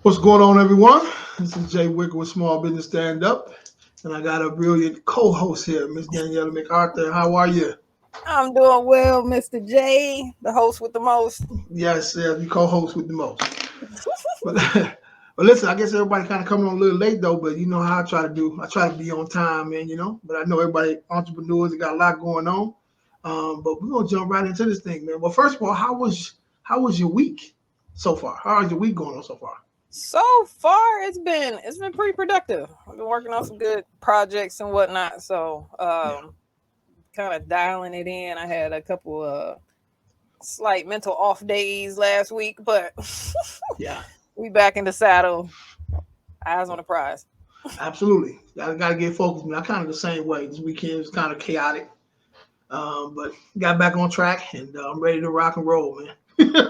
What's going on, everyone? This is Jay Wicker with Small Business Stand Up, and I got a brilliant co-host here, Miss Danielle McArthur. How are you? I'm doing well, Mr. J, the host with the most. Yes, you co-host with the most. But, but listen, I guess everybody kind of coming on a little late though. But you know how I try to do. I try to be on time, man. But I know everybody entrepreneurs got a lot going on. But we're gonna jump right into this thing, man. Well, first of all, how was your week so far? How is your week going on so far? So far, it's been pretty productive. I've been working on some good projects and whatnot. So, Yeah, kind of dialing it in. I had a couple slight mental off days last week, but yeah. we back in the saddle, eyes on the prize. Absolutely. Gotta get focused, man. I kind of the same way. This weekend was kind of chaotic, but got back on track, and I'm ready to rock and roll, man.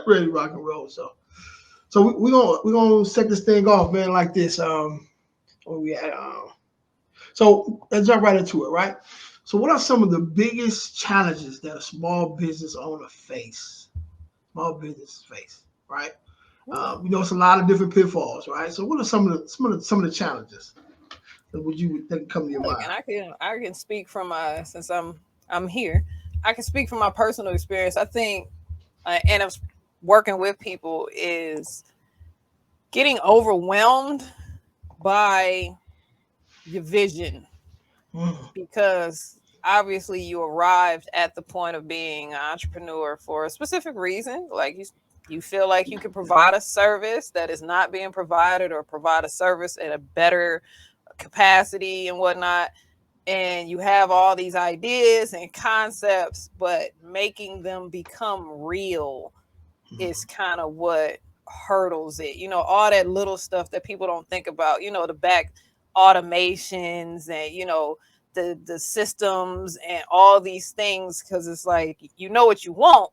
Ready to rock and roll. So we gonna set this thing off, man, like this. Where we at? So let's jump right into it, right? So what are some of the biggest challenges that a small business owner face? Small business face, right? It's a lot of different pitfalls, right? So what are some of the challenges that would you that come to your Look, mind? and I can speak from my since I'm here. I can speak from my personal experience. I think, and I'm working with people is getting overwhelmed by your vision Mm, because obviously you arrived at the point of being an entrepreneur for a specific reason. Like you feel like you can provide a service that is not being provided or provide a service at a better capacity and whatnot. And you have all these ideas and concepts, but making them become real is mm. kind of what hurdles it. All that little stuff that people don't think about, the back automations and, the systems and all these things. Cause it's like, you know what you want.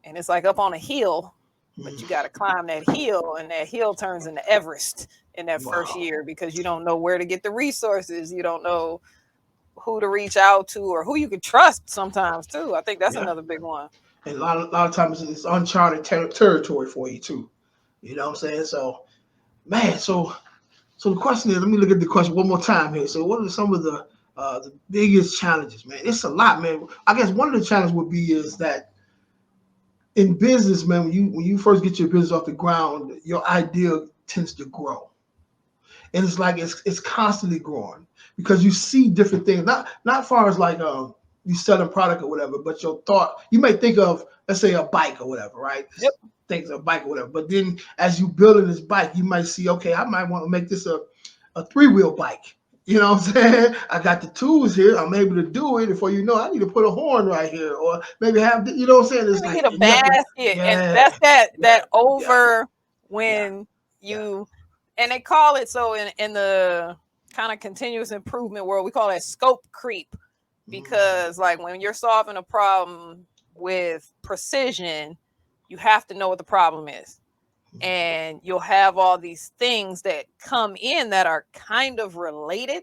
And it's like up on a hill, but you got to climb that hill. And that hill turns into Everest in that first Wow. year because you don't know where to get the resources. You don't know who to reach out to or who you can trust sometimes too. I think that's Yeah. another big one. And a lot of times it's uncharted territory for you too. You know what I'm saying? So, man, so the question is, let me look at the question one more time here. So, what are some of the biggest challenges, man? It's a lot, man. I guess one of the challenges would be is that in business, man, when you first get your business off the ground, your idea tends to grow, and it's like it's constantly growing because you see different things. Not far as like you selling product or whatever, but your thought you may think of, let's say, a bike or whatever, right? Yep. Things a bike or whatever. But then as you building this bike, you might see, okay, I might want to make this a three-wheel bike. You know what I'm saying? I got the tools here. I'm able to do it. Before you know, I need to put a horn right here, or maybe have you know what I'm saying? It's Maybe like get a and you have to, basket, and yeah, that's that yeah, that yeah, over yeah, when yeah. you and they call it so in the kind of continuous improvement world, we call that scope creep Mm, because like when you're solving a problem with precision, you have to know what the problem is. And you'll have all these things that come in that are kind of related,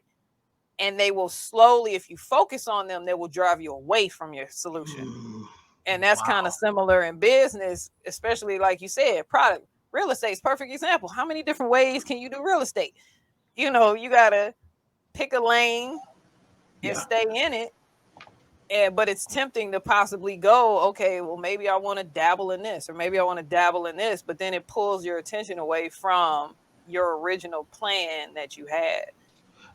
and they will slowly, if you focus on them, they will drive you away from your solution. mm, And that's kind of wow. similar in business, especially like you said, product real estate is perfect example. How many different ways can you do real estate? You gotta pick a lane and Yeah. stay in it. But it's tempting to possibly go, okay, well, maybe I want to dabble in this, or maybe I want to dabble in this, but then it pulls your attention away from your original plan that you had.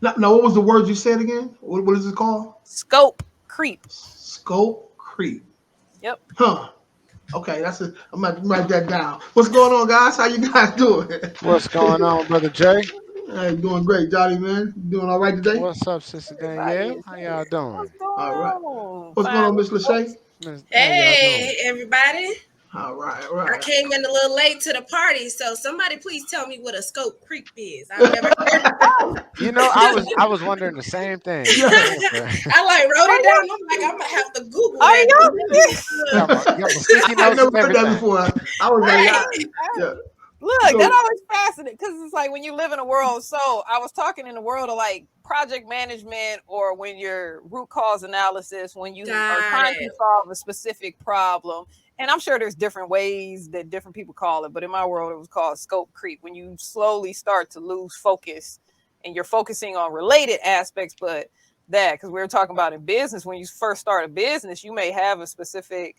Now, what was the word you said again? What is it called? Scope creep. Scope creep. Yep. Huh. Okay, that's it. I'm gonna write that down. What's going on, guys? How you guys doing? What's going on, brother Jay? Hey, doing great, Johnny, man. You doing all right today? What's up, sister Everybody Danielle? is How here. y'all doing? What's going All right. on? What's going Fine on, Miss LaShay? folks. How y'all doing? Hey, everybody. All right, all I right. came in a little late to the party, so somebody please tell me what a scope creep is. I've never heard of Oh, You know, I was wondering the same thing. Yeah. I like wrote are it you? down. I'm like, I'm gonna have to Google Are that. you? You got my sticky I notes never and heard that everything. before. I was like, Right. yeah. Look, that So, always fascinating because it's like when you live in a world. So I was talking in the world of like project management or when you're root cause analysis, when you are Got trying to it. solve a specific problem. and I'm sure there's different ways that different people call it, but in my world, it was called scope creep, when you slowly start to lose focus and you're focusing on related aspects, but that, because we were talking about in business, when you first start a business, you may have a specific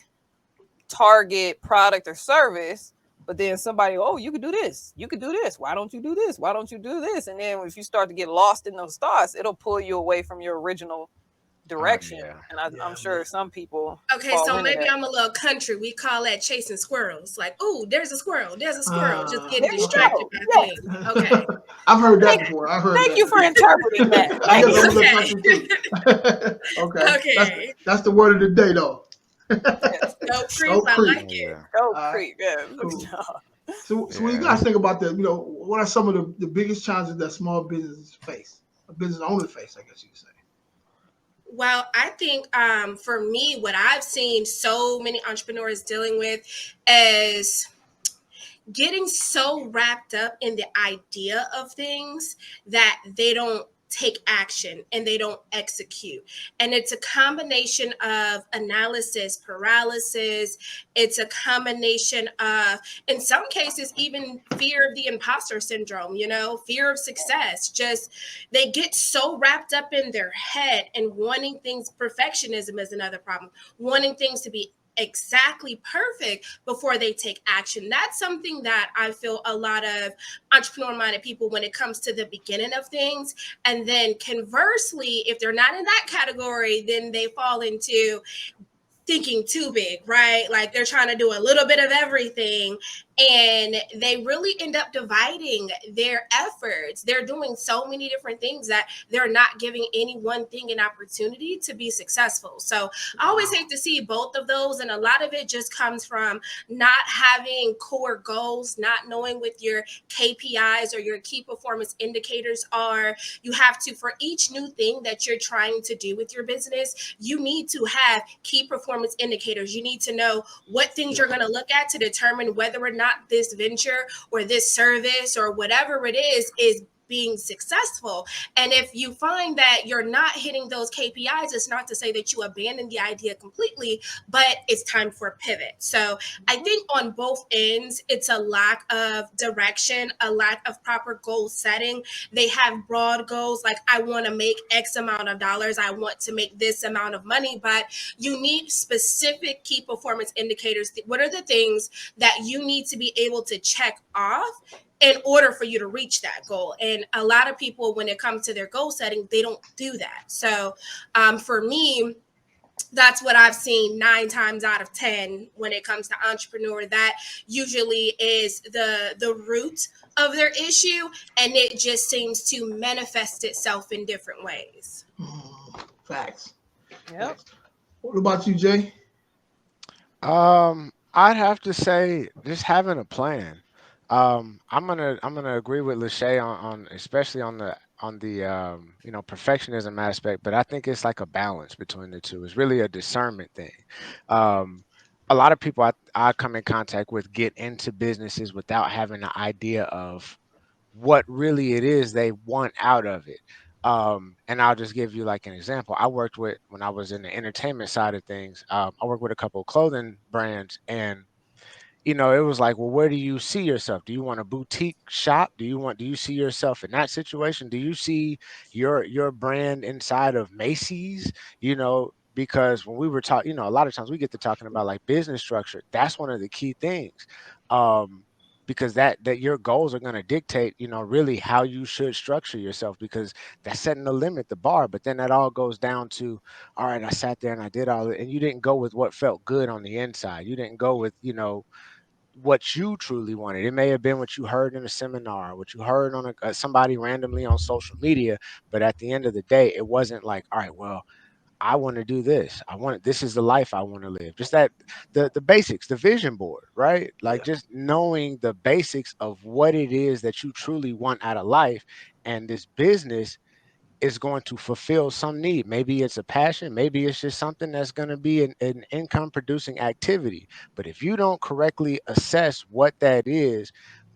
target product or service, but then somebody, oh, you could do this, you could do this, why don't you do this, why don't you do this? And then if you start to get lost in those thoughts, it'll pull you away from your original direction. Yeah. And I'm sure some people Okay, fall so into maybe that. I'm a little country. We call that chasing squirrels. Like, oh, there's a squirrel. There's a squirrel. Just getting There you distracted go. by Yes. things. Okay. I've heard that before. Thank you for interpreting that. I guess I'm a little Okay. country too. Okay. Okay. That's the word of the day, though. Scope creep. Scope I creep. like it. Yeah. Go All right. creep. Yeah. Cool. So when you guys think about that, what are some of the biggest challenges that small businesses face, or business owners face, I guess you could say? Well, I think for me, what I've seen so many entrepreneurs dealing with is getting so wrapped up in the idea of things that they don't take action and they don't execute. And it's a combination of analysis paralysis. It's a combination of, in some cases, even fear of the imposter syndrome, fear of success. Just they get so wrapped up in their head and wanting things. Perfectionism is another problem. Wanting things to be exactly perfect before they take action. That's something that I feel a lot of entrepreneur-minded people, when it comes to the beginning of things. And then conversely, if they're not in that category, then they fall into thinking too big, right? Like they're trying to do a little bit of everything, and they really end up dividing their efforts. They're doing so many different things that they're not giving any one thing an opportunity to be successful. So I always hate to see both of those. And a lot of it just comes from not having core goals, not knowing what your KPIs or your key performance indicators are. You have to, for each new thing that you're trying to do with your business, you need to have key performance indicators. You need to know what things you're going to look at to determine whether or not this venture or this service or whatever it is being successful. And if you find that you're not hitting those KPIs, it's not to say that you abandon the idea completely, but it's time for a pivot. So I think on both ends, it's a lack of direction, a lack of proper goal setting. They have broad goals, like I want to make X amount of dollars, I want to make this amount of money, but you need specific key performance indicators. What are the things that you need to be able to check off in order for you to reach that goal? And a lot of people, when it comes to their goal setting, they don't do that. So for me, that's what I've seen 9 times out of 10 when it comes to entrepreneur. That usually is the root of their issue, and it just seems to manifest itself in different ways. Facts. Yep. Facts. What about you, Jay? I'd have to say just having a plan. I'm gonna agree with LaShay on especially on the perfectionism aspect, but I think it's like a balance between the two. It's really a discernment thing. Um, a lot of people I come in contact with get into businesses without having an idea of what really it is they want out of it. And I'll just give you like an example. I worked with, when I was in the entertainment side of things, I worked with a couple of clothing brands, and it was like, well, where do you see yourself? Do you want a boutique shop? Do you see yourself in that situation? Do you see your brand inside of Macy's? Because when we were talking, a lot of times we get to talking about like business structure. That's one of the key things. Because that your goals are going to dictate, really how you should structure yourself, because that's setting the limit, the bar. But then that all goes down to, all right, I sat there and I did all it, and you didn't go with what felt good on the inside. You didn't go with, what you truly wanted. It may have been what you heard in a seminar, what you heard on somebody randomly on social media, but at the end of the day, it wasn't like, all right, well, I want to do this. This is the life I want to live. Just that the basics, the vision board, right? Like just knowing the basics of what it is that you truly want out of life, and this business is going to fulfill some need. Maybe it's a passion, maybe it's just something that's going to be an income producing activity. But if you don't correctly assess what that is,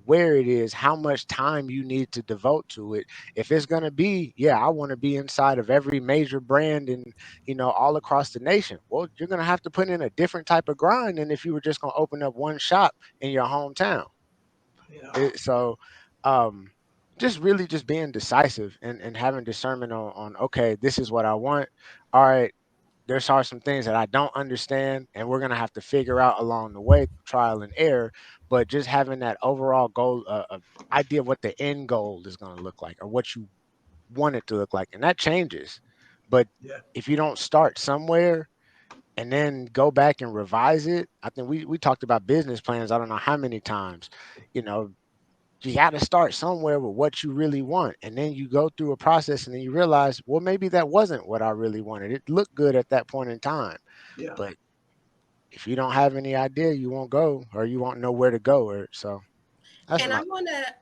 where it is, how much time you need to devote to it. If it's going to be, yeah, I want to be inside of every major brand and, all across the nation. Well, you're going to have to put in a different type of grind than if you were just going to open up one shop in your hometown. Yeah. So, just really just being decisive and having discernment on, okay, this is what I want. All right, there's are some things that I don't understand, and we're gonna have to figure out along the way, trial and error. But just having that overall goal, idea of what the end goal is gonna look like, or what you want it to look like, and that changes. But Yeah. if you don't start somewhere and then go back and revise it, I think we talked about business plans. I don't know how many times, you know, you got to start somewhere with what you really want, and then you go through a process and then you realize, well, maybe that wasn't what I really wanted. It looked good at that point in time, Yeah. but if you don't have any idea, you won't go, or you won't know where to go. Or so that's And my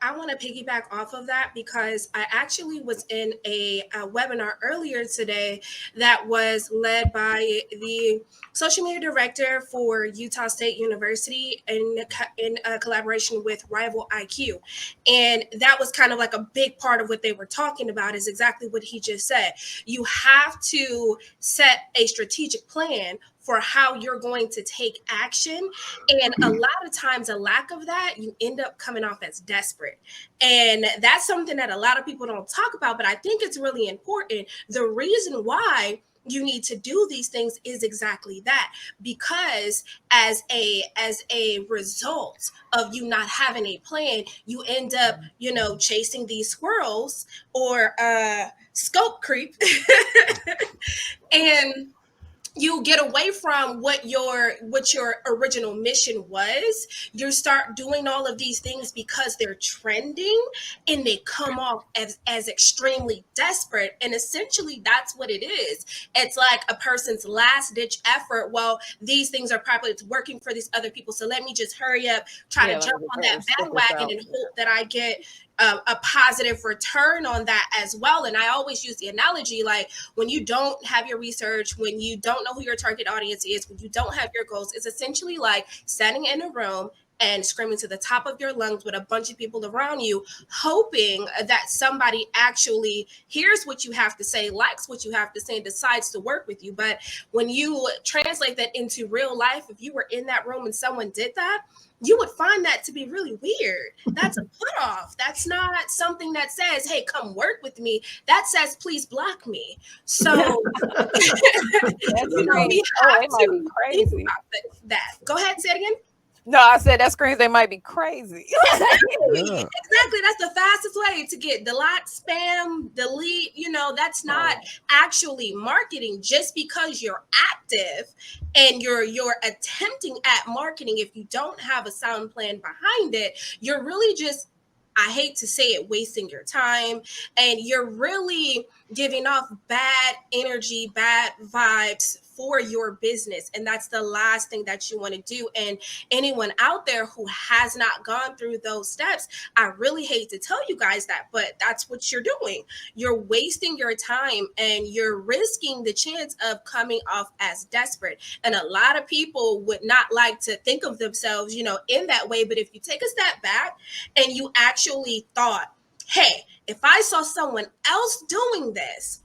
I wanna piggyback off of that because I actually was in a webinar earlier today that was led by the social media director for Utah State University in collaboration with Rival IQ, and that was kind of like a big part of what they were talking about. Is exactly what he just said. You have to set a strategic plan for how you're going to take action. And a lot of times, a lack of that, you end up coming off as desperate. And that's something that a lot of people don't talk about, but I think it's really important. The reason why you need to do these things is exactly that, because as a result of you not having a plan, you end up chasing these squirrels or scope creep and you get away from what your original mission was. You start doing all of these things because they're trending and they come off as extremely desperate, and essentially that's what it is. It's like a person's last ditch effort. Well, these things are probably working for these other people, so let me just hurry up, try to jump on that bandwagon and hope that I get a positive return on that as well. And I always use the analogy, like when you don't have your research, when you don't know who your target audience is, when you don't have your goals, it's essentially like standing in a room and screaming to the top of your lungs with a bunch of people around you, hoping that somebody actually hears what you have to say, likes what you have to say, and decides to work with you. But when you translate that into real life, if you were in that room and someone did that, you would find that to be really weird. That's a put off. That's not something that says, hey, come work with me. That says, please block me. So we have to think about that. Go ahead, say it again. No, I said that screams they might be crazy. Exactly. That's the fastest way to get delete, spam, delete. That's not actually marketing. Just because you're active and you're attempting at marketing, if you don't have a sound plan behind it, you're really just, I hate to say it, wasting your time, and you're really giving off bad energy, bad vibes for your business. And that's the last thing that you want to do. And anyone out there who has not gone through those steps, I really hate to tell you guys that, but that's what you're doing. You're wasting your time and you're risking the chance of coming off as desperate. And a lot of people would not like to think of themselves, in that way. But if you take a step back and you actually thought, hey, if I saw someone else doing this,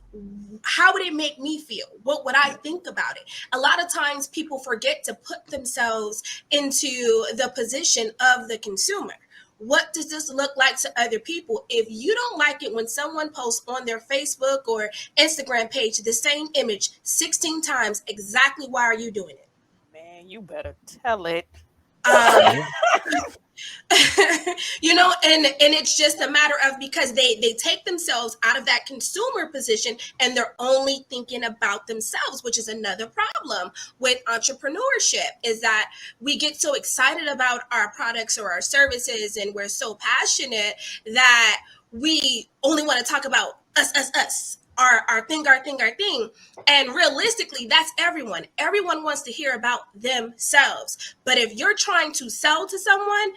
how would it make me feel? What would I think about it? A lot of times people forget to put themselves into the position of the consumer. What does this look like to other people? If you don't like it when someone posts on their Facebook or Instagram page the same image 16 times, exactly why are you doing it? Man, you better tell it. And it's just a matter of, because they take themselves out of that consumer position and they're only thinking about themselves, which is another problem with entrepreneurship, is that we get so excited about our products or our services and we're so passionate that we only want to talk about us. Our thing. And realistically, that's everyone. Everyone wants to hear about themselves. But if you're trying to sell to someone,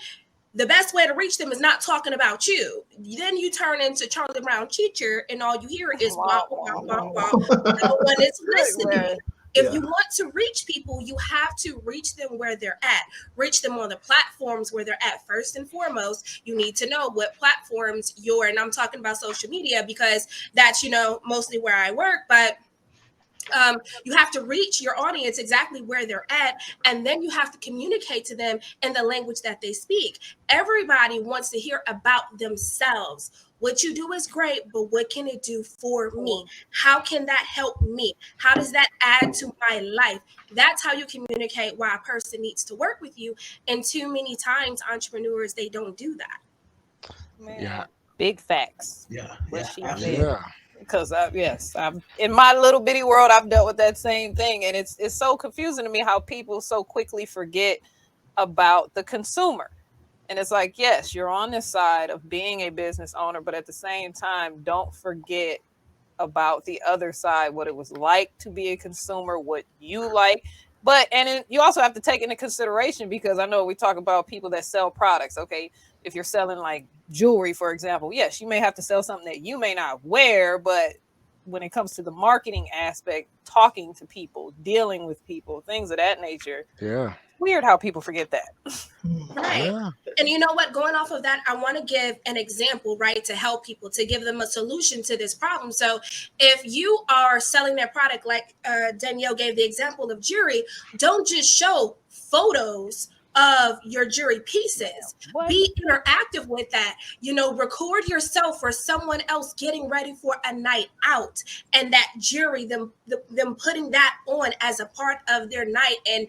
the best way to reach them is not talking about you. Then you turn into Charlie Brown teacher and all you hear is wow, wow, wow, wow. No one is listening. If you want to reach people, you have to reach them where they're at, reach them on the platforms where they're at. First and foremost, you need to know what platforms you're, and I'm talking about social media because that's, mostly where I work, but you have to reach your audience exactly where they're at, and then you have to communicate to them in the language that they speak. Everybody wants to hear about themselves. What you do is great, but what can it do for me? How can that help me? How does that add to my life? That's how you communicate why a person needs to work with you. And too many times, entrepreneurs, they don't do that. Man, Yeah. big facts. Yeah. What she Absolutely. said. Because I'm in my little bitty world, I've dealt with that same thing, and it's so confusing to me how people so quickly forget about the consumer. And it's like, yes, you're on this side of being a business owner, but at the same time, don't forget about the other side, what it was like to be a consumer, what you like. But you also have to take into consideration, because I know we talk about people that sell products. Okay, if you're selling like jewelry, for example, yes, you may have to sell something that you may not wear, but when it comes to the marketing aspect, talking to people, dealing with people, things of that nature. Yeah. Weird how people forget that. Right. Yeah. And you know what? Going off of that, I want to give an example, right, to help people, to give them a solution to this problem. So if you are selling their product, like Danielle gave the example of jewelry, don't just show photos of your jewelry pieces. What? Be interactive with that. Record yourself or someone else getting ready for a night out, and that jewelry, them putting that on as a part of their night. And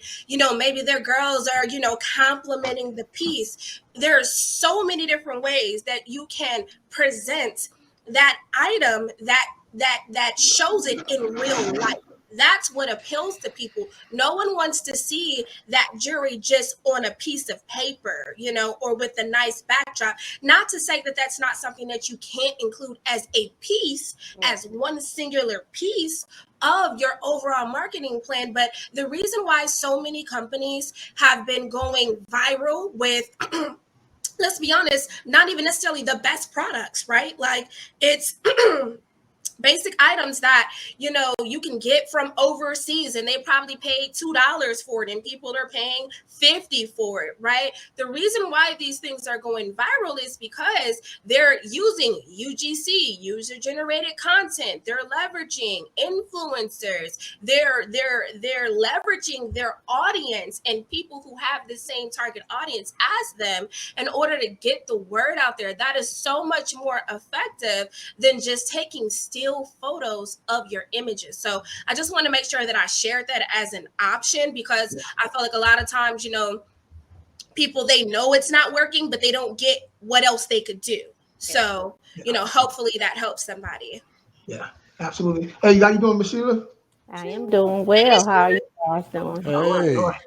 maybe their girls are complimenting the piece. There are so many different ways that you can present that item that shows it in real life. That's what appeals to people. No one wants to see that jewelry just on a piece of paper, or with a nice backdrop. Not to say that that's not something that you can't include as a piece, as one singular piece of your overall marketing plan. But the reason why so many companies have been going viral with let's be honest, not even necessarily the best products, right? Like, it's basic items that you can get from overseas, and they probably paid $2 for it, and people are paying $50 for it, right? The reason why these things are going viral is because they're using UGC, user generated content. They're leveraging influencers. They're leveraging their audience and people who have the same target audience as them in order to get the word out there. That is so much more effective than just taking still photos of your images. So I just want to make sure that I shared that as an option, because I feel like a lot of times, people, they know it's not working, but they don't get what else they could do. So, hopefully that helps somebody. Yeah, absolutely. Hey, how you doing, Miss Sheila? I am doing well. How are you guys doing? Hey. All right.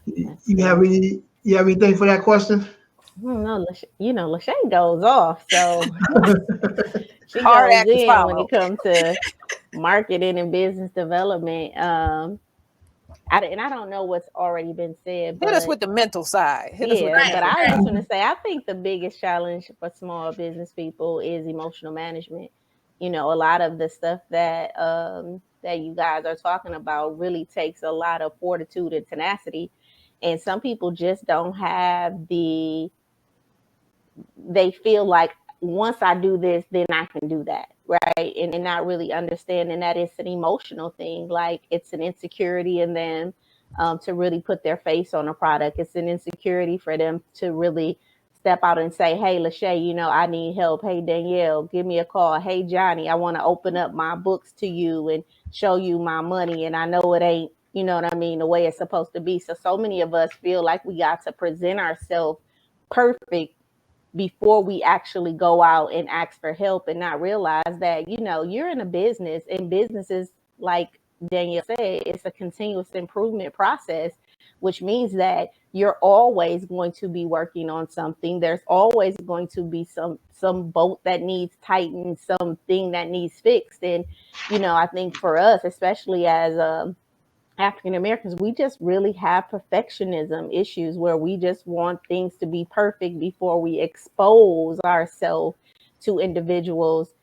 You have anything for that question? I don't know. LaShay goes off, so she Hard goes act to in follow. when it comes to marketing and business development. I don't know what's already been said, but Hit us with the mental side. but I was going to say, I think the biggest challenge for small business people is emotional management. A lot of the stuff that that you guys are talking about really takes a lot of fortitude and tenacity, and some people just don't have they feel like, once I do this, then I can do that, right? And not really understanding that it's an emotional thing. Like, it's an insecurity in them to really put their face on a product. It's an insecurity for them to really step out and say, hey, LaShay, I need help. Hey, Danielle, give me a call. Hey, Johnny, I want to open up my books to you and show you my money. And I know it ain't, the way it's supposed to be. So many of us feel like we got to present ourselves perfect before we actually go out and ask for help, and not realize that, you're in a business, and businesses, like Danielle said, it's a continuous improvement process, which means that you're always going to be working on something. There's always going to be some bolt that needs tightened, something that needs fixed. And, I think for us, especially as African Americans, we just really have perfectionism issues where we just want things to be perfect before we expose ourselves to individuals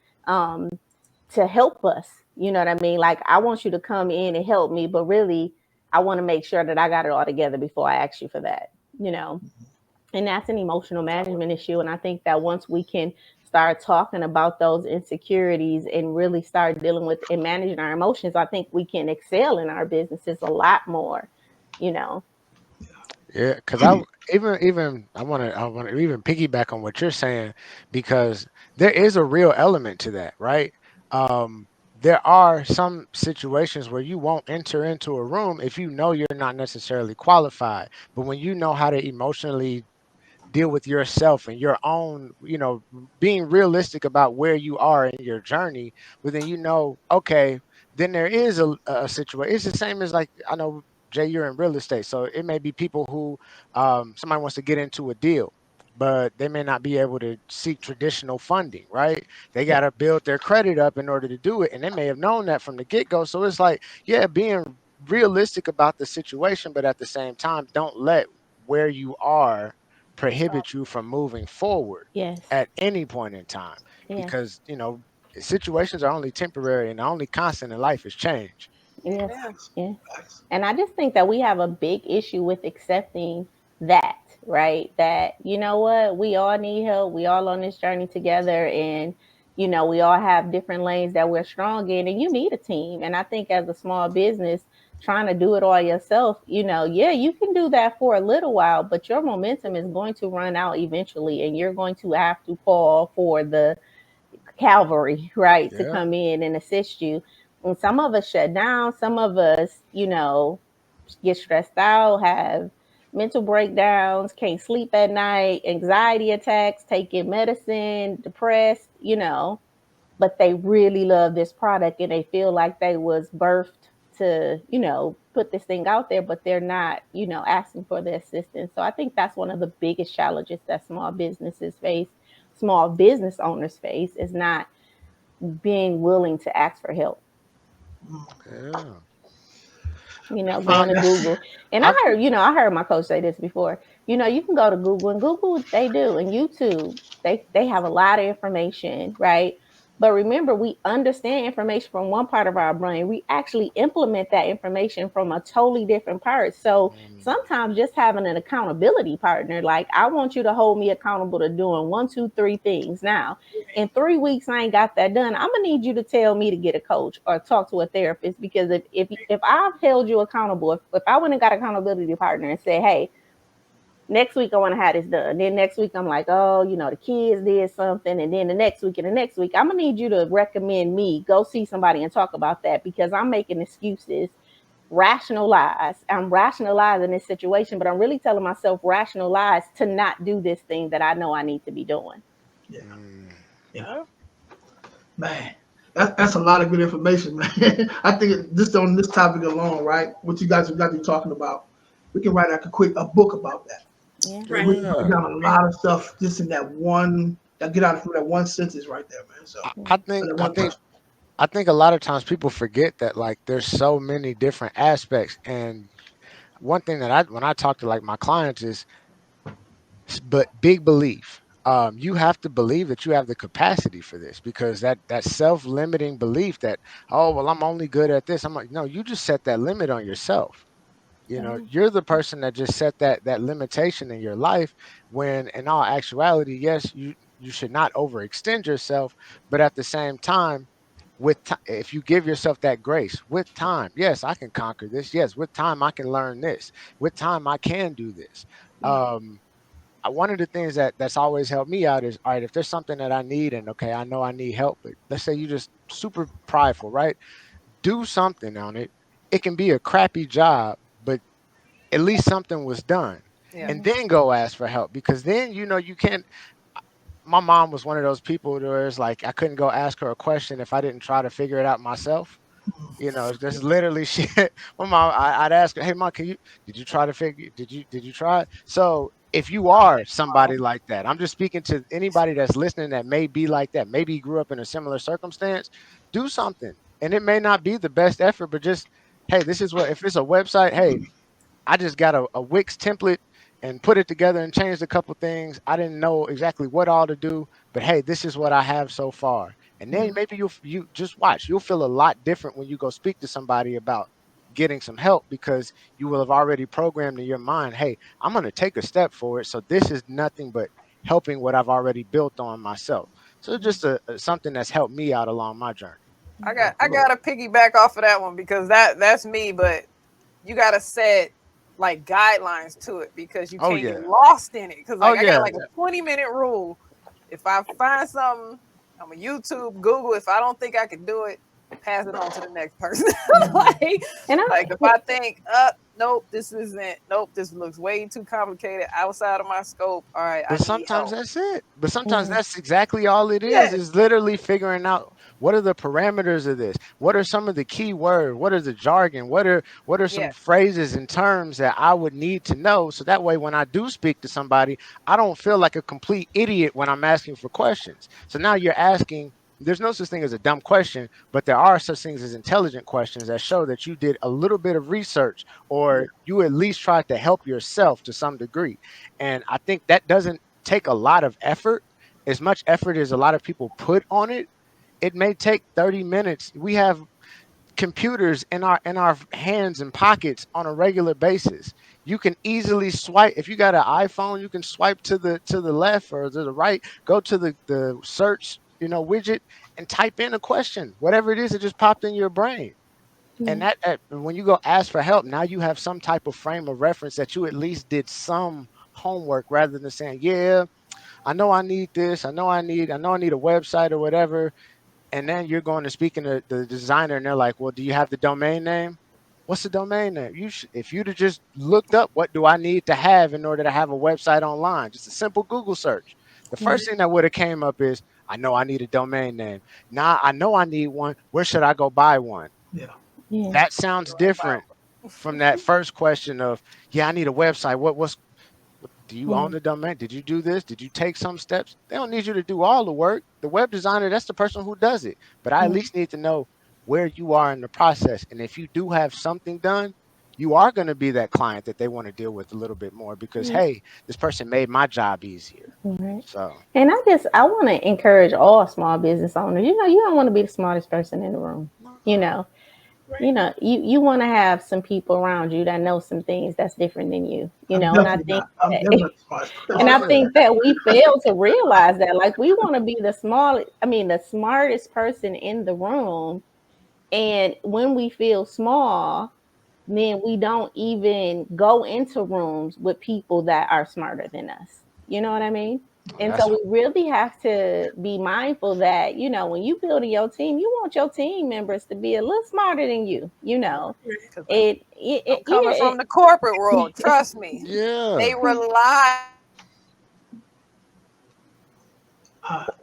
to help us. You know what I mean? Like, I want you to come in and help me, but really, I want to make sure that I got it all together before I ask you for that, you know? And that's an emotional management issue. And I think that once we can start talking about those insecurities and really start dealing with and managing our emotions, I think we can excel in our businesses a lot more, you know? Yeah, because I even I want to even piggyback on what you're saying, because there is a real element to that, right? There are some situations where you won't enter into a room if you know you're not necessarily qualified, but when you know how to emotionally deal with yourself and your own, being realistic about where you are in your journey, but then okay, then there is a situation. It's the same as, like, I know, Jay, you're in real estate, so it may be people who somebody wants to get into a deal, but they may not be able to seek traditional funding, right? They got to build their credit up in order to do it, and they may have known that from the get-go. So it's like, yeah, being realistic about the situation, but at the same time, don't let where you are prohibit you from moving forward Yes. at any point in time, Yes. because situations are only temporary, and the only constant in life is change. Yes. Yeah. Yes. And I just think that we have a big issue with accepting that, right? That, you know what, we all need help. We all on this journey together. And, we all have different lanes that we're strong in, and you need a team. And I think as a small business, trying to do it all yourself, yeah, you can do that for a little while, but your momentum is going to run out eventually, and you're going to have to call for the cavalry, right, to Yeah. come in and assist you. And some of us shut down. Some of us, get stressed out, have mental breakdowns, can't sleep at night, anxiety attacks, taking medicine, depressed, but they really love this product and they feel like they was birthed to, put this thing out there, but they're not, asking for the assistance. So I think that's one of the biggest challenges that small business owners face, is not being willing to ask for help. Yeah. Going to Google. And I, I heard my coach say this before. You can go to Google, and Google what they do, and YouTube, they have a lot of information, right? But remember, we understand information from one part of our brain. We actually implement that information from a totally different part. So sometimes just having an accountability partner, like, I want you to hold me accountable to doing 1, 2, 3 things. Now, in 3 weeks, I ain't got that done. I'm gonna need you to tell me to get a coach or talk to a therapist, because if I've held you accountable, if I went and got an accountability partner and said, hey, next week I want to have this done. Then next week I'm like, oh, the kids did something. And then the next week, I'm going to need you to recommend me go see somebody and talk about that, because I'm making excuses, rationalize. I'm rationalizing this situation, but I'm really telling myself rationalize to not do this thing that I know I need to be doing. Yeah. Man, that's a lot of good information, man. I think just on this topic alone, right? What you guys have got to be talking about, we can write like a book about that. Yeah. Right. We can break down a lot of stuff just in that get out of that one sentence right there, man. So I think a lot of times people forget that, like, there's so many different aspects. And one thing that when I talk to, like, my clients is, but big belief. You have to believe that you have the capacity for this, because that self-limiting belief that, oh, well, I'm only good at this. I'm like, no, you just set that limit on yourself. You're the person that just set that limitation in your life, when in all actuality, yes, you should not overextend yourself, but at the same time, if you give yourself that grace, with time, yes, I can conquer this. Yes, with time, I can learn this. With time, I can do this. One of the things that's always helped me out is, all right, if there's something that I need, and okay, I know I need help, but let's say you just super prideful, right? Do something on it. It can be a crappy job, but at least something was done. Yeah. And then go ask for help, because then you can't. My mom was one of those people where it's like, I couldn't go ask her a question if I didn't try to figure it out myself. It's just literally shit. My mom, I'd ask her, hey, mom, did you try to figure, did you try it? So if you are somebody like that, I'm just speaking to anybody that's listening that may be like that, maybe grew up in a similar circumstance, do something. And it may not be the best effort, but just, hey, this is what, if it's a website, hey, I just got a Wix template. and put it together and changed a couple things. I didn't know exactly what all to do, but hey, this is what I have so far. And then maybe you just watch. You'll feel a lot different when you go speak to somebody about getting some help, because you will have already programmed in your mind, hey, I'm going to take a step forward. So this is nothing but helping what I've already built on myself. So it's just something that's helped me out along my journey. I got to piggyback off of that one, because that's me, but you got to set like guidelines to it, because you Oh, can't yeah. get lost in it. Because like Oh, I got yeah. like a 20-minute rule. If I find something, I'm a YouTube, Google. If I don't think I can do it, pass it on to the next person. like if I think, nope, this isn't. Nope, this looks way too complicated, outside of my scope. All right, But I need sometimes help. that's it. But sometimes that's exactly all it Yes. is literally figuring out what are the parameters of this? What are some of the key words? What is the jargon? What are some phrases and terms that I would need to know, so that way when I do speak to somebody, I don't feel like a complete idiot when I'm asking for questions. So now you're asking, there's no such thing as a dumb question, but there are such things as intelligent questions that show that you did a little bit of research, or you at least tried to help yourself to some degree. And I think that doesn't take a lot of effort, as much effort as a lot of people put on it. It may take 30 minutes. We have computers in our hands and pockets on a regular basis. You can easily swipe. If you got an iPhone, you can swipe to the left or to the right, go to the search widget, and type in a question, whatever it is that just popped in your brain. And that when you go ask for help, now you have some type of frame of reference that you at least did some homework, rather than saying, yeah, I know I need this, I know I need a website or whatever. And then you're going to speak to the designer, and they're like, well, do you have the domain name? What's the domain name? If you'd have just looked up, what do I need to have in order to have a website online, just a simple Google search, the first thing that would have came up is, I know I need a domain name. Now I know I need one. Where should I go buy one? That sounds different from that first question of, yeah, I need a website. Do you own the domain? Did you do this? Did you take some steps? They don't need you to do all the work. The web designer, that's the person who does it. But I at least need to know where you are in the process. And if you do have something done, you are going to be that client that they want to deal with a little bit more, because, hey, this person made my job easier. So, and I want to encourage all small business owners. You don't want to be the smartest person in the room. You want to have some people around you that know some things that's different than you. And I think I think that we fail to realize that. Like, we want to be the smartest person in the room, and when we feel small, then we don't even go into rooms with people that are smarter than us. You know what I mean? And so we really have to be mindful that, when you build your team, you want your team members to be a little smarter than you. I'm coming from the corporate world. Trust me. Yeah. They rely. But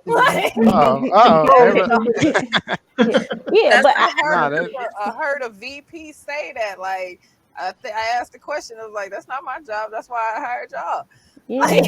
I heard a VP say that. Like, I asked the question. I was like, "That's not my job. That's why I hired y'all." I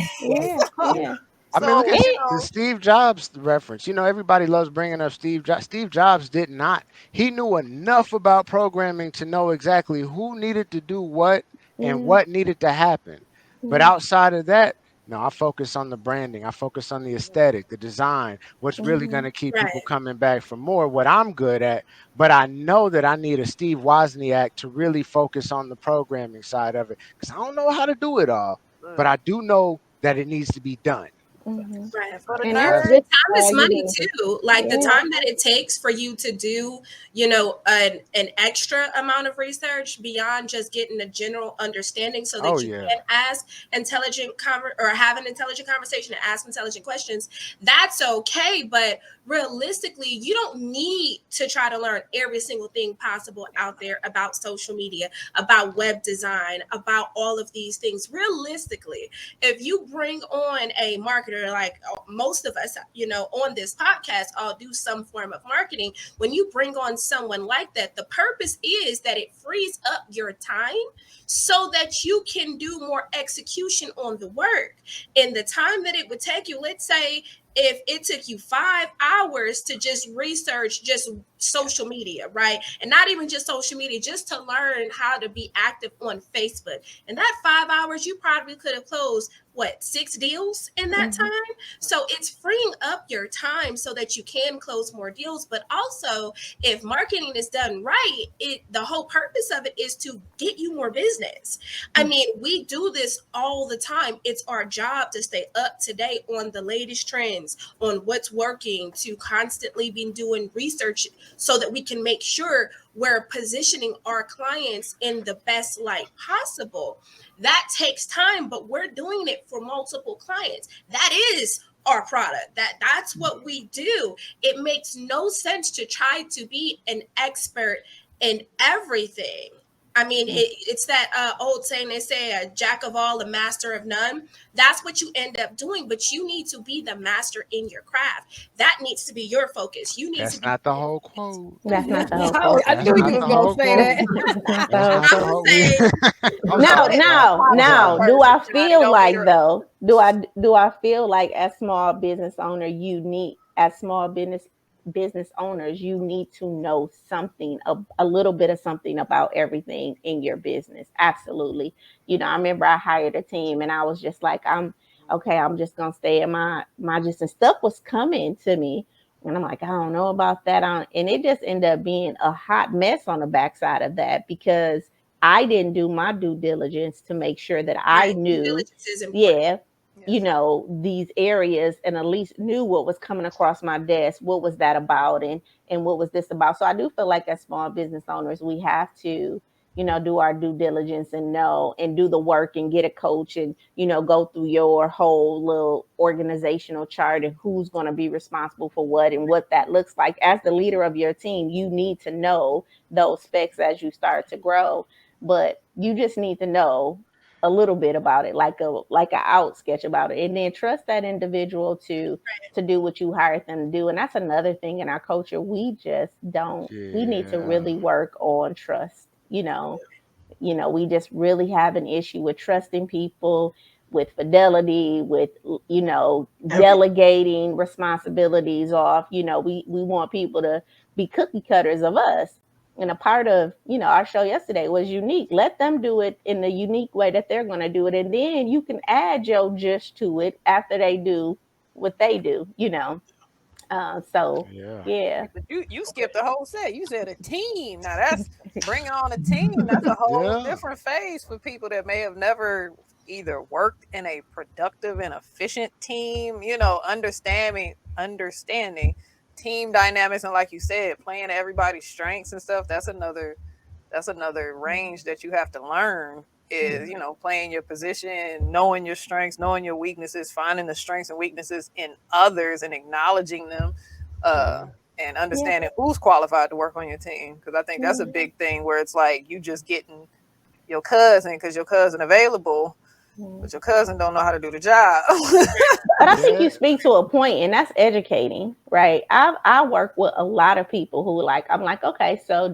mean, look at the Steve Jobs reference. Everybody loves bringing up Steve Jobs. Steve Jobs did not. He knew enough about programming to know exactly who needed to do what and what needed to happen. But outside of that, no, I focus on the branding. I focus on the aesthetic, the design, what's really going to keep people coming back for more, what I'm good at. But I know that I need a Steve Wozniak to really focus on the programming side of it, because I don't know how to do it all, but I do know that it needs to be done. Right. For the And nerds, time is money too. Like the time that it takes for you to do, an extra amount of research beyond just getting a general understanding, so that you can ask have an intelligent conversation and ask intelligent questions. That's okay, but realistically, you don't need to try to learn every single thing possible out there about social media, about web design, about all of these things. Realistically, if you bring on a marketer, like most of us, on this podcast, all do some form of marketing. When you bring on someone like that, the purpose is that it frees up your time so that you can do more execution on the work. In the time that it would take you, let's say if it took you 5 hours to just research just social media, right? And not even just social media, just to learn how to be active on Facebook. And that 5 hours, you probably could have closed 6 deals in that time. So it's freeing up your time so that you can close more deals. But also, if marketing is done right, the whole purpose of it is to get you more business. I mean, we do this all the time. It's our job to stay up to date on the latest trends, on what's working, to constantly be doing research so that we can make sure we're positioning our clients in the best light possible. That takes time, but we're doing it for multiple clients. That is our product. That's what we do. It makes no sense to try to be an expert in everything. I mean, it's that old saying, they say a jack of all, a master of none. That's what you end up doing, but you need to be the master in your craft. That needs to be your focus. You need That's to be. not the whole quote. That's not the whole quote. I knew you was gonna say that. That's not That's the not the whole whole. Say, Now, do I feel like leader. though? Do I feel like as small business owner, business owners, you need to know something, a little bit of something about everything in your business? Absolutely. I remember I hired a team and I was just like, I'm just gonna stay in my just, and stuff was coming to me. And I'm like, I don't know about that. And it just ended up being a hot mess on the backside of that because I didn't do my due diligence to make sure that I knew, these areas, and at least knew what was coming across my desk. What was that about? And what was this about? So I do feel like as small business owners, we have to, do our due diligence and know and do the work and get a coach and, go through your whole little organizational chart and who's going to be responsible for what and what that looks like. As the leader of your team, you need to know those specs as you start to grow, but you just need to know a little bit about it, like a out sketch about it, and then trust that individual to do what you hired them to do. And that's another thing in our culture. We just don't, we need to really work on trust. We just really have an issue with trusting people, with fidelity, with, delegating responsibilities off. We want people to be cookie cutters of us. And a part of, our show yesterday was unique. Let them do it in the unique way that they're going to do it. And then you can add your just to it after they do what they do, But you skipped the whole set. You said a team. Now that's bring on a team. That's a whole different phase for people that may have never either worked in a productive and efficient team. Understanding team dynamics, and like you said, playing to everybody's strengths and stuff. That's another range that you have to learn. Is playing your position, knowing your strengths, knowing your weaknesses, finding the strengths and weaknesses in others and acknowledging them. And understanding who's qualified to work on your team, because I think that's a big thing where it's like you just getting your cousin because your cousin available, but your cousin don't know how to do the job. But I think you speak to a point, and that's educating, right? I work with a lot of people who I'm like, okay, so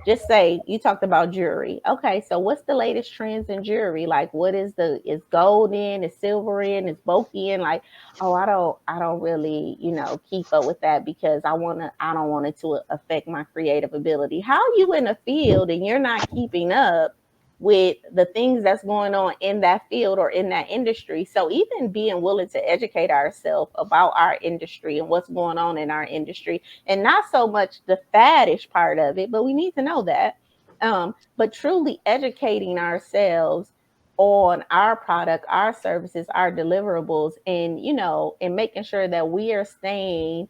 just say you talked about jewelry. Okay, so what's the latest trends in jewelry? Like, what is gold in, is silver in, is bulky in? Like, oh, I don't really, keep up with that because I don't want it to affect my creative ability. How are you in a field and you're not keeping up with the things that's going on in that field or in that industry? So even being willing to educate ourselves about our industry and what's going on in our industry, and not so much the faddish part of it, but we need to know that, but truly educating ourselves on our product, our services, our deliverables, and and making sure that we are staying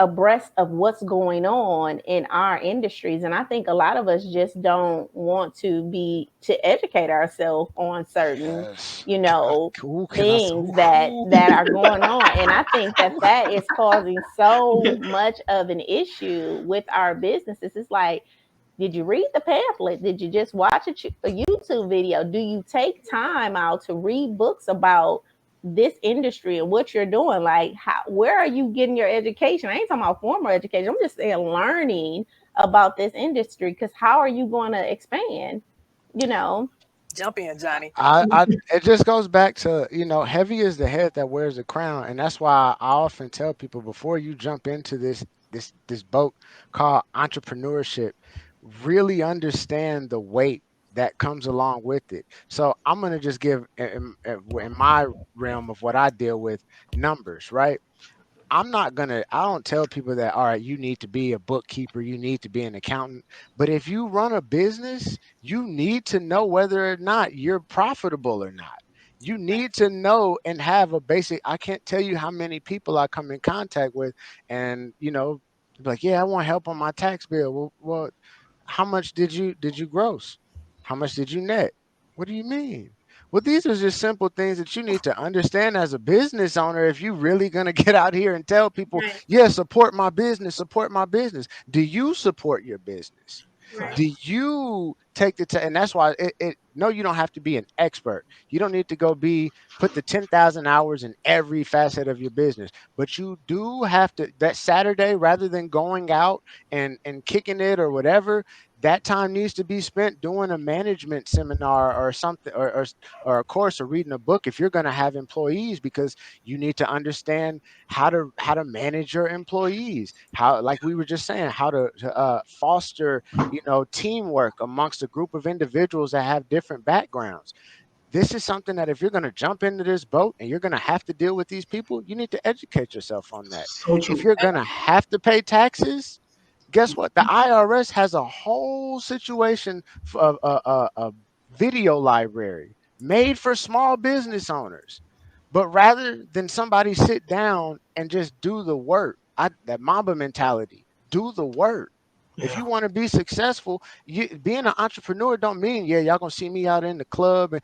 abreast of what's going on in our industries. And I think a lot of us just don't want to educate ourselves on certain, things that are going on. And I think that is causing so much of an issue with our businesses. It's like, did you read the pamphlet? Did you just watch a YouTube video? Do you take time out to read books about this industry and what you're doing? Like, where are you getting your education? I ain't talking about formal education. I'm just saying learning about this industry, because how are you going to expand? Jump in, Johnny. It just goes back to, heavy is the head that wears the crown. And that's why I often tell people, before you jump into this boat called entrepreneurship, really understand the weight that comes along with it. So I'm going to just give in my realm of what I deal with, numbers, right? I don't tell people that, all right, you need to be a bookkeeper, you need to be an accountant. But if you run a business, you need to know whether or not you're profitable or not. You need to know and have a basic. I can't tell you how many people I come in contact with, and, like, yeah, I want help on my tax bill. Well, how much did you gross? How much did you net? What do you mean? Well, these are just simple things that you need to understand as a business owner if you're really going to get out here and tell people, Right. yeah, support my business, support my business. Do you support your business? Right. Do you take the and that's why no, you don't have to be an expert. You don't need to go put the 10,000 hours in every facet of your business, but you do have to, that Saturday, rather than going out and kicking it or whatever, that time needs to be spent doing a management seminar or something, or a course, or reading a book if you're going to have employees, because you need to understand how to manage your employees, how, like we were just saying, how to foster teamwork amongst a group of individuals that have different backgrounds. This is something that if you're going to jump into this boat and you're going to have to deal with these people, you need to educate yourself on that. So If true. you're going to have to pay taxes, guess what? The IRS has a whole situation of a video library made for small business owners. But rather than somebody sit down and just do the work, that Mamba mentality, do the work. If Yeah. you want to be successful, being an entrepreneur don't mean, yeah, y'all gonna see me out in the club, and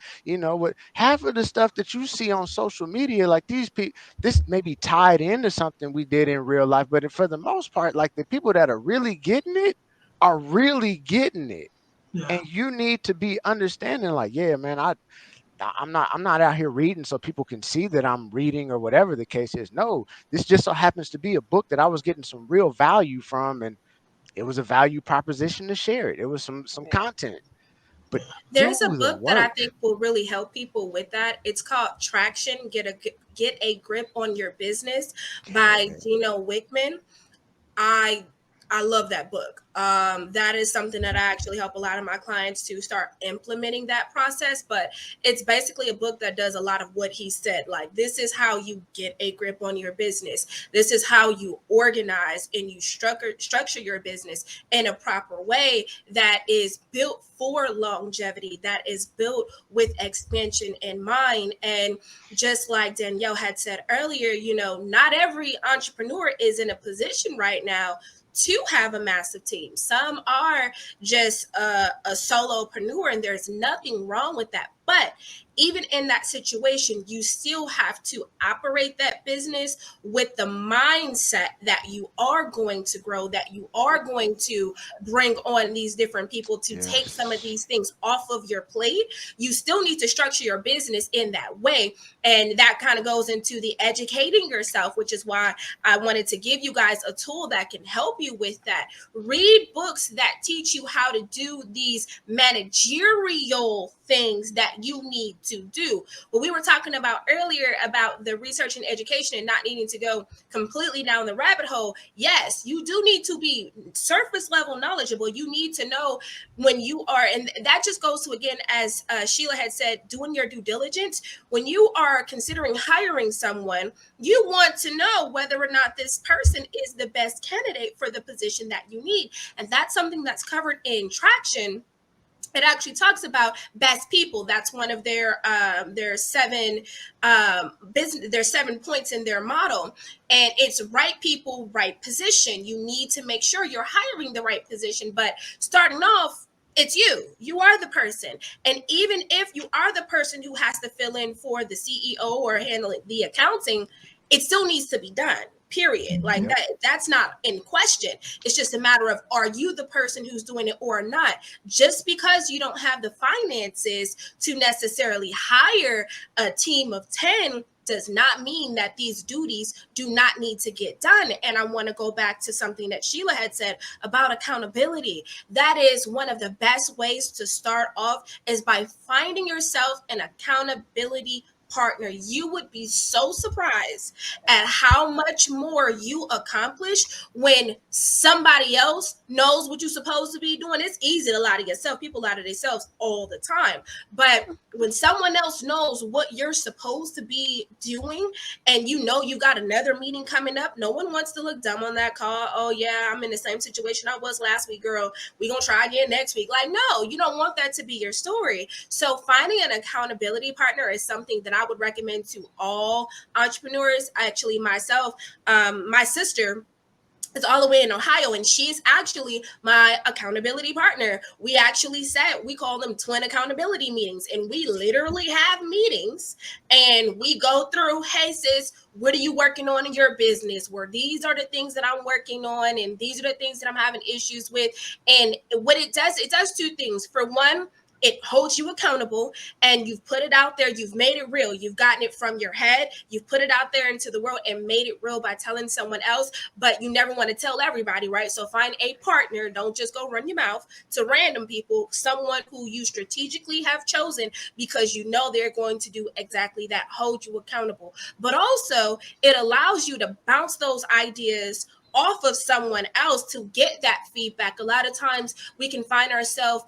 what, half of the stuff that you see on social media, like these people, this may be tied into something we did in real life, but for the most part, like, the people that are really getting it are really getting it. Yeah. And you need to be understanding, like, yeah, man, I'm not out here reading so people can see that I'm reading or whatever the case is. No, this just so happens to be a book that I was getting some real value from, and it was a value proposition to share it. It was some content, but do There's a the book that I work. think will really help people with that. It's called Traction: Get a Grip on Your Business by Okay. Jeamain Wicker. I I love that book. That is something that I actually help a lot of my clients to start implementing that process. But it's basically a book that does a lot of what he said. Like, this is how you get a grip on your business. This is how you organize and you structure your business in a proper way that is built for longevity, that is built with expansion in mind. And just like Danielle had said earlier, not every entrepreneur is in a position right now to have a massive team. Some are just a solopreneur, and there's nothing wrong with that. But even in that situation, you still have to operate that business with the mindset that you are going to grow, that you are going to bring on these different people to take some of Yes. these things off of your plate. You still need to structure your business in that way. And that kind of goes into the educating yourself, which is why I wanted to give you guys a tool that can help you with that. Read books that teach you how to do these managerial things that you need to do. What we were talking about earlier about the research and education and not needing to go completely down the rabbit hole. Yes, you do need to be surface level knowledgeable. You need to know when you are, and that just goes to, again, as Sheila had said, doing your due diligence. When you are considering hiring someone, you want to know whether or not this person is the best candidate for the position that you need. And that's something that's covered in Traction. It actually talks about best people. That's one of their seven business. There's 7 points in their model, and it's right people, right position. You need to make sure you're hiring the right position. But starting off, it's you. You are the person, and even if you are the person who has to fill in for the CEO or handle the accounting, it still needs to be done. Period. Like Yep. that's not in question. It's just a matter of, are you the person who's doing it or not? Just because you don't have the finances to necessarily hire a team of 10 does not mean that these duties do not need to get done. And I want to go back to something that Sheila had said about accountability. That is one of the best ways to start off, is by finding yourself an accountability partner. You would be so surprised at how much more you accomplish when somebody else knows what you're supposed to be doing. It's easy to lie to yourself. People lie to themselves all the time. But when someone else knows what you're supposed to be doing, and you know you got another meeting coming up, no one wants to look dumb on that call. Oh yeah, I'm in the same situation I was last week, girl. We gonna try again next week. Like, no, you don't want that to be your story. So finding an accountability partner is something that I would recommend to all entrepreneurs. Actually, myself, my sister is all the way in Ohio, and she's actually my accountability partner. We actually we call them twin accountability meetings, and we literally have meetings and we go through, hey sis, what are you working on in your business? Where these are the things that I'm working on, and these are the things that I'm having issues with. And what it does two things. For one, it holds you accountable, and you've put it out there. You've made it real. You've gotten it from your head. You've put it out there into the world and made it real by telling someone else, but you never want to tell everybody, right? So find a partner. Don't just go run your mouth to random people, someone who you strategically have chosen because you know they're going to do exactly that, hold you accountable. But also it allows you to bounce those ideas off of someone else to get that feedback. A lot of times we can find ourselves,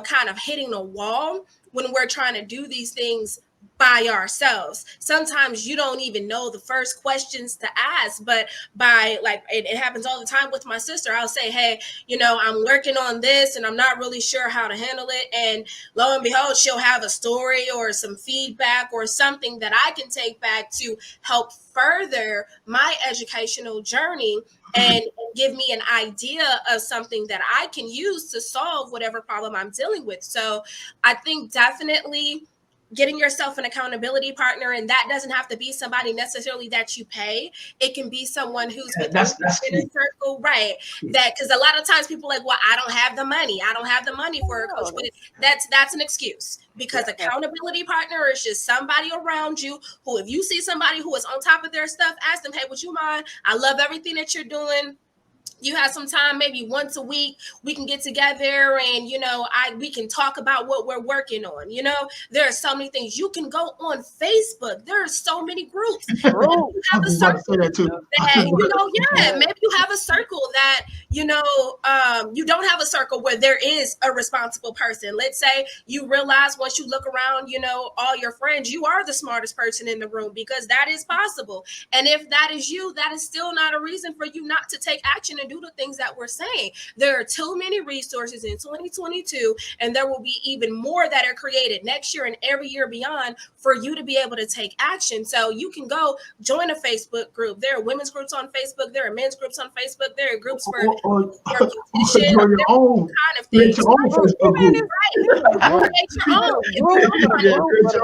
kind of hitting a wall when we're trying to do these things by ourselves. Sometimes you don't even know the first questions to ask, but it happens all the time with my sister. I'll say, hey, I'm working on this and I'm not really sure how to handle it. And lo and behold, she'll have a story or some feedback or something that I can take back to help further my educational journey and give me an idea of something that I can use to solve whatever problem I'm dealing with. So I think definitely getting yourself an accountability partner, and that doesn't have to be somebody necessarily that you pay. It can be someone who's in a circle, right? That, because a lot of times people are like, well, I don't have the money. I don't have the money for a coach. But that's an excuse, because accountability partner is just somebody around you who, if you see somebody who is on top of their stuff, ask them, hey, would you mind? I love everything that you're doing. You have some time, maybe once a week, we can get together and, we can talk about what we're working on. There are so many things. You can go on Facebook. There are so many groups. You have a circle that, maybe you have a circle that, you don't have a circle where there is a responsible person. Let's say you realize once you look around, all your friends, you are the smartest person in the room, because that is possible. And if that is you, that is still not a reason for you not to take action and do the things that we're saying. There are too many resources in 2022, and there will be even more that are created next year and every year beyond for you to be able to take action. So you can go join a Facebook group. There are women's groups on Facebook. There are men's groups on Facebook. There are groups for your own kind of things. Your own Facebook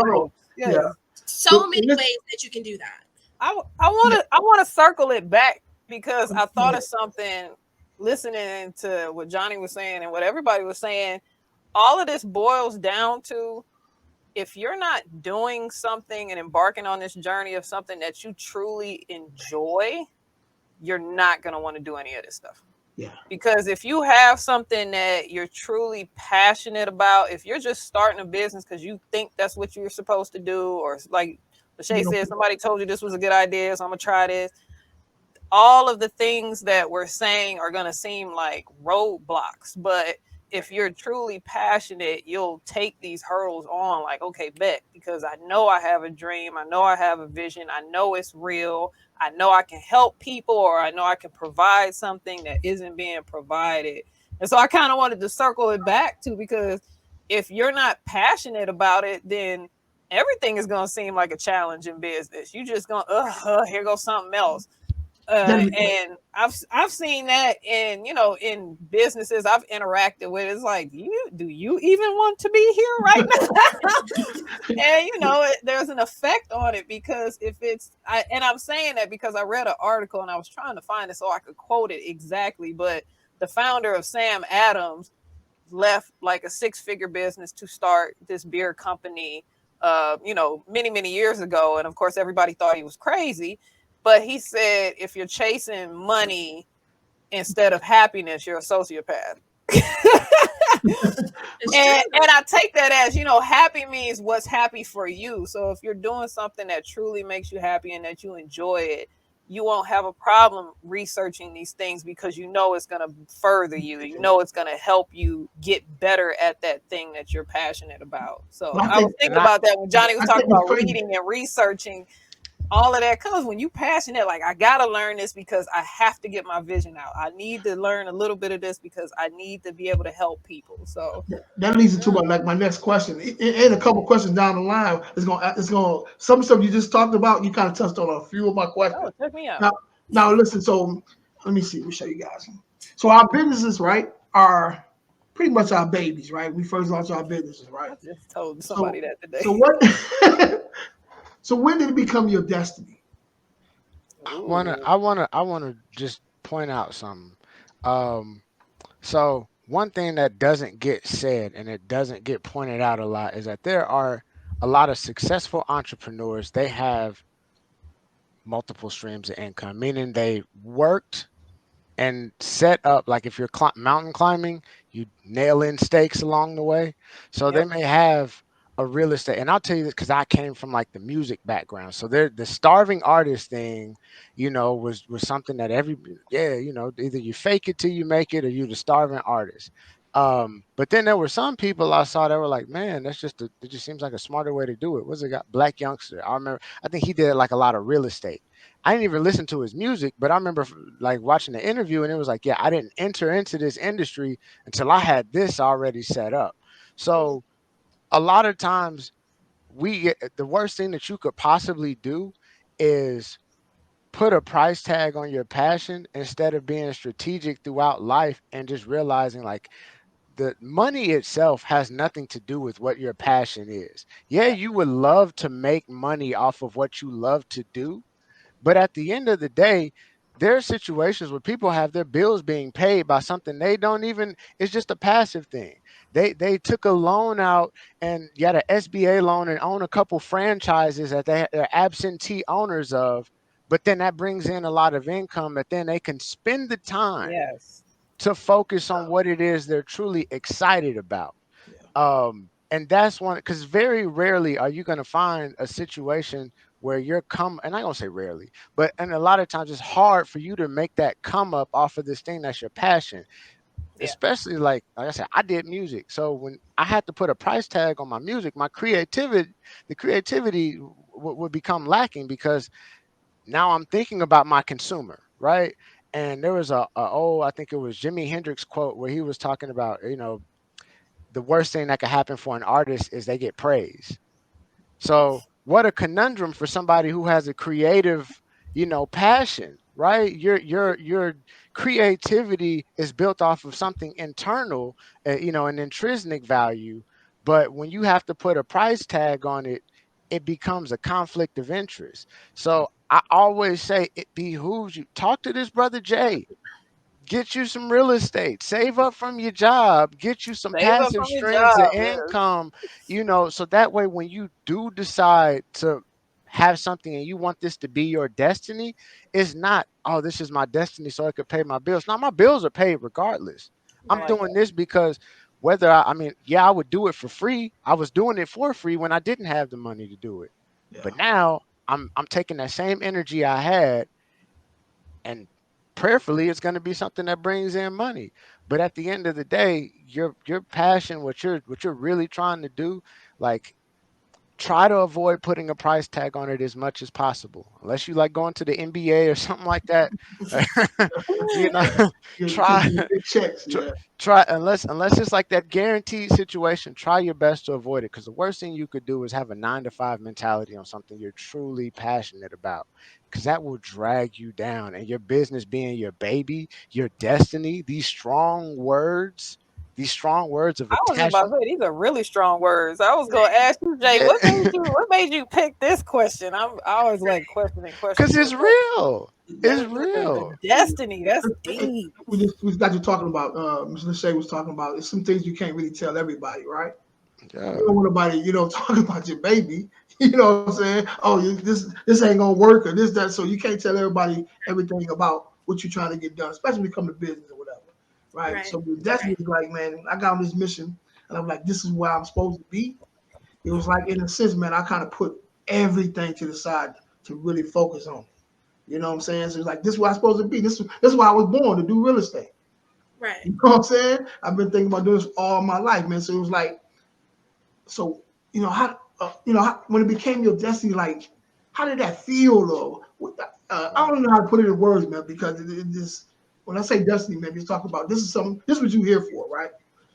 group. Yeah. So many ways that you can do that. I want to circle it back, because I thought of something listening to what Johnny was saying and what everybody was saying. All of this boils down to, if you're not doing something and embarking on this journey of something that you truly enjoy, you're not going to want to do any of this stuff. Yeah. Because if you have something that you're truly passionate about, if you're just starting a business because you think that's what you're supposed to do, or like LaShay said, somebody told you this was a good idea, so I'm going to try this. All of the things that we're saying are going to seem like roadblocks, but if you're truly passionate, you'll take these hurdles on like, okay, bet, because I know I have a dream. I know I have a vision. I know it's real. I know I can help people, or I know I can provide something that isn't being provided. And so I kind of wanted to circle it back too, because if you're not passionate about it, then everything is going to seem like a challenge in business. You just going, here goes something else. And I've seen that in businesses I've interacted with. It's like, do you even want to be here right now? And there's an effect on it, because I'm saying that because I read an article and I was trying to find it so I could quote it exactly, but the founder of Sam Adams left like a 6-figure business to start this beer company many years ago, and of course everybody thought he was crazy. But he said, if you're chasing money instead of happiness, you're a sociopath. And I take that as, happy means what's happy for you. So if you're doing something that truly makes you happy and that you enjoy it, you won't have a problem researching these things because it's going to further you. It's going to help you get better at that thing that you're passionate about. So I was thinking about that when Johnny was talking about reading and researching. All of that comes when you passionate, like, I gotta learn this because I have to get my vision out. I need to learn a little bit of this because I need to be able to help people. So that leads into my next question, and a couple questions down the line. It's gonna some stuff you just talked about. You kind of touched on a few of my questions. Check me out. Now listen. So let me see. Let me show you guys. So our businesses, right, are pretty much our babies, right? We first launched our businesses, right? I just told somebody that today. So what? So when did it become your destiny? I wanna just point out something. So one thing that doesn't get said and it doesn't get pointed out a lot is that there are a lot of successful entrepreneurs. They have multiple streams of income, meaning they worked and set up, like if you're mountain climbing, you nail in stakes along the way. So they may have a real estate, and I'll tell you this because I came from like the music background. So the starving artist thing, was something that either you fake it till you make it or you the starving artist. But then there were some people I saw that were like, man, it just seems like a smarter way to do it. What's it got? Black Youngster. I think he did like a lot of real estate. I didn't even listen to his music, but I remember like watching the interview and it was like, yeah, I didn't enter into this industry until I had this already set up. So a lot of times the worst thing that you could possibly do is put a price tag on your passion instead of being strategic throughout life and just realizing like the money itself has nothing to do with what your passion is. Yeah, you would love to make money off of what you love to do. But at the end of the day, there are situations where people have their bills being paid by something they don't even, it's just a passive thing. They took a loan out and got an SBA loan and own a couple franchises that they're absentee owners of, but then that brings in a lot of income that then they can spend the time to focus on what it is they're truly excited about. And that's one, because very rarely are you going to find a situation where you're and I'm going to say rarely, and a lot of times it's hard for you to make that come up off of this thing that's your passion. Especially like I said, I did music. So when I had to put a price tag on my music, the creativity would become lacking because now I'm thinking about my consumer, right? And there was I think it was Jimi Hendrix quote where he was talking about, the worst thing that could happen for an artist is they get praise. So what a conundrum for somebody who has a creative, passion, right? Your creativity is built off of something internal, an intrinsic value. But when you have to put a price tag on it, it becomes a conflict of interest. So I always say it behooves you. Talk to this brother Jay. Get you some real estate, save up from your job, get you some passive streams of income, so that way when you do decide to have something and you want this to be your destiny, it's not, oh, this is my destiny so I could pay my bills. Now my bills are paid regardless. I'm doing this because whether I would do it for free. I was doing it for free when I didn't have the money to do it. But now I'm taking that same energy I had, and prayerfully it's going to be something that brings in money. But at the end of the day, your passion, what you're really trying to do, like, try to avoid putting a price tag on it as much as possible, unless you like going to the NBA or something like that. Try unless it's like that guaranteed situation, try your best to avoid it, because the worst thing you could do is have a 9-to-5 mentality on something you're truly passionate about, because that will drag you down. And your business being your baby, your destiny, these strong words of attachment. I was about to say, these are really strong words. I was going to ask you, Jay, what made you pick this question? I always like questioning. Because it's real. It's real. Destiny, that's deep. We got you talking about, Mr. LaShay was talking about, it's some things you can't really tell everybody, right? Yeah. You don't want nobody, talking about your baby. You know what I'm saying? Oh, this ain't gonna work or this, that. So you can't tell everybody everything about what you're trying to get done, especially when it comes to business or whatever. Right. Right. So the destiny is like, man, I got on this mission and I'm like, this is where I'm supposed to be. It was like, in a sense, man, I kind of put everything to the side to really focus on it. You know what I'm saying? So it's like, this is where I'm supposed to be. This is why I was born, to do real estate. Right. You know what I'm saying? I've been thinking about doing this all my life, man. So it was like, so, when it became your destiny, like, how did that feel, though? I don't know how to put it in words, man, because it just, when I say destiny, man, just talk about this is what you're here for, right?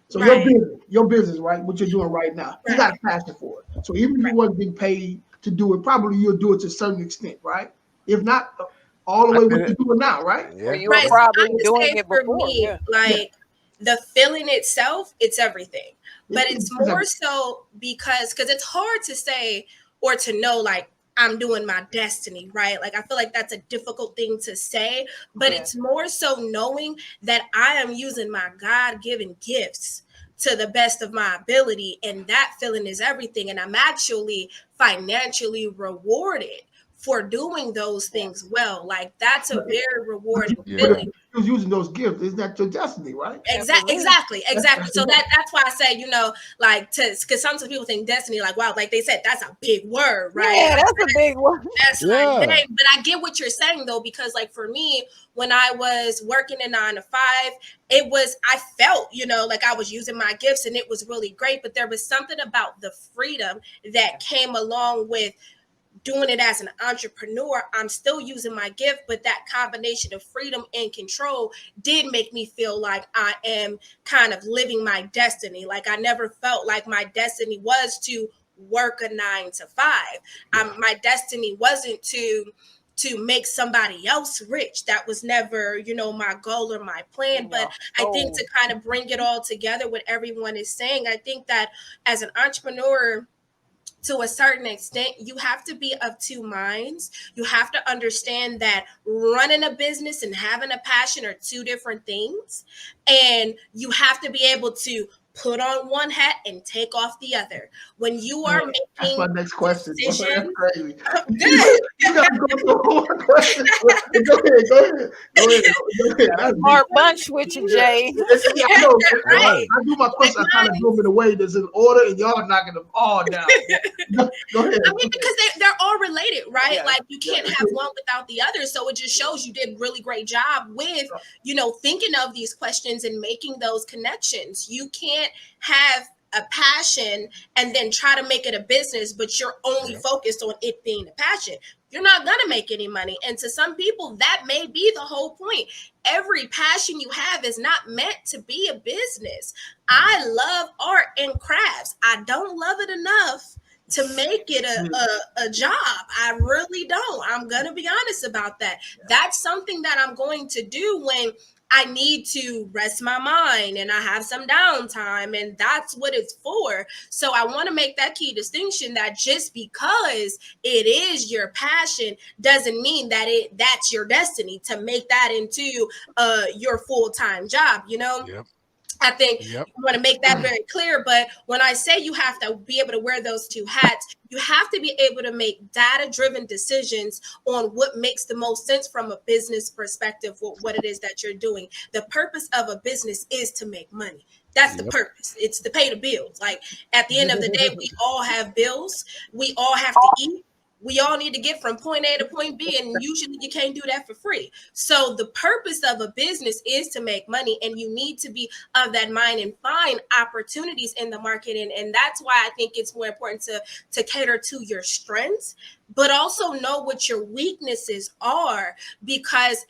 So Right. your business, right? What you're doing right now, you got a passion for it. So even if you wasn't being paid to do it, probably you'll do it to a certain extent, right? If not, all the way what you're doing now, right? Yeah. Or you were Right. So probably I would doing say it for before. me, Yeah. like the feeling itself, it's everything. But it's more so because it's hard to say or to know, like, I'm doing my destiny, right? Like, I feel like that's a difficult thing to say, but it's more so knowing that I am using my God-given gifts to the best of my ability. And that feeling is everything. And I'm actually financially rewarded for doing those things well. Like, that's a very rewarding feeling. But if you're using those gifts, isn't that your destiny, right? Exactly. So that's why I say, like, because sometimes people think destiny, like, wow, like they said, that's a big word, right? Yeah, Like, that's a big one. that's like, dang. But I get what you're saying, though, because, like, for me, when I was working a 9 to 5, I felt, like I was using my gifts and it was really great. But there was something about the freedom that came along with doing it as an entrepreneur. I'm still using my gift, but that combination of freedom and control did make me feel like I am kind of living my destiny. Like, I never felt like my destiny was to work a 9 to 5. My destiny wasn't to make somebody else rich. That was never, my goal or my plan. But I think to kind of bring it all together, what everyone is saying, I think that as an entrepreneur, to a certain extent, you have to be of two minds. You have to understand that running a business and having a passion are two different things. And you have to be able to put on one hat and take off the other. When you are making that's my next question. decisions, that's crazy. Good. You gotta go through one question. Go ahead. That's a smart bunch with you, Jay. I know. Right. I do my question. I kind of do them in a way that's in order, and y'all knocking them all down. Go ahead. I mean, because they're all related, right? Yeah. Like, you can't have one without the other. So it just shows you did a really great job with, thinking of these questions and making those connections. You can't have a passion and then try to make it a business, but you're only focused on it being a passion. You're not going to make any money. And to some people, that may be the whole point. Every passion you have is not meant to be a business. I love art and crafts. I don't love it enough to make it a job. I really don't. I'm going to be honest about that. That's something that I'm going to do when I need to rest my mind and I have some downtime, and that's what it's for. So I want to make that key distinction that just because it is your passion doesn't mean that that's your destiny to make that into your full-time job, Yep. I think you want to make that very clear. But when I say you have to be able to wear those two hats, you have to be able to make data-driven decisions on what makes the most sense from a business perspective for what it is that you're doing. The purpose of a business is to make money. That's the purpose. It's to pay the bills. Like, at the end of the day, we all have bills. We all have to eat. We all need to get from point A to point B, and usually you can't do that for free. So the purpose of a business is to make money, and you need to be of that mind and find opportunities in the market. And that's why I think it's more important to cater to your strengths, but also know what your weaknesses are. Because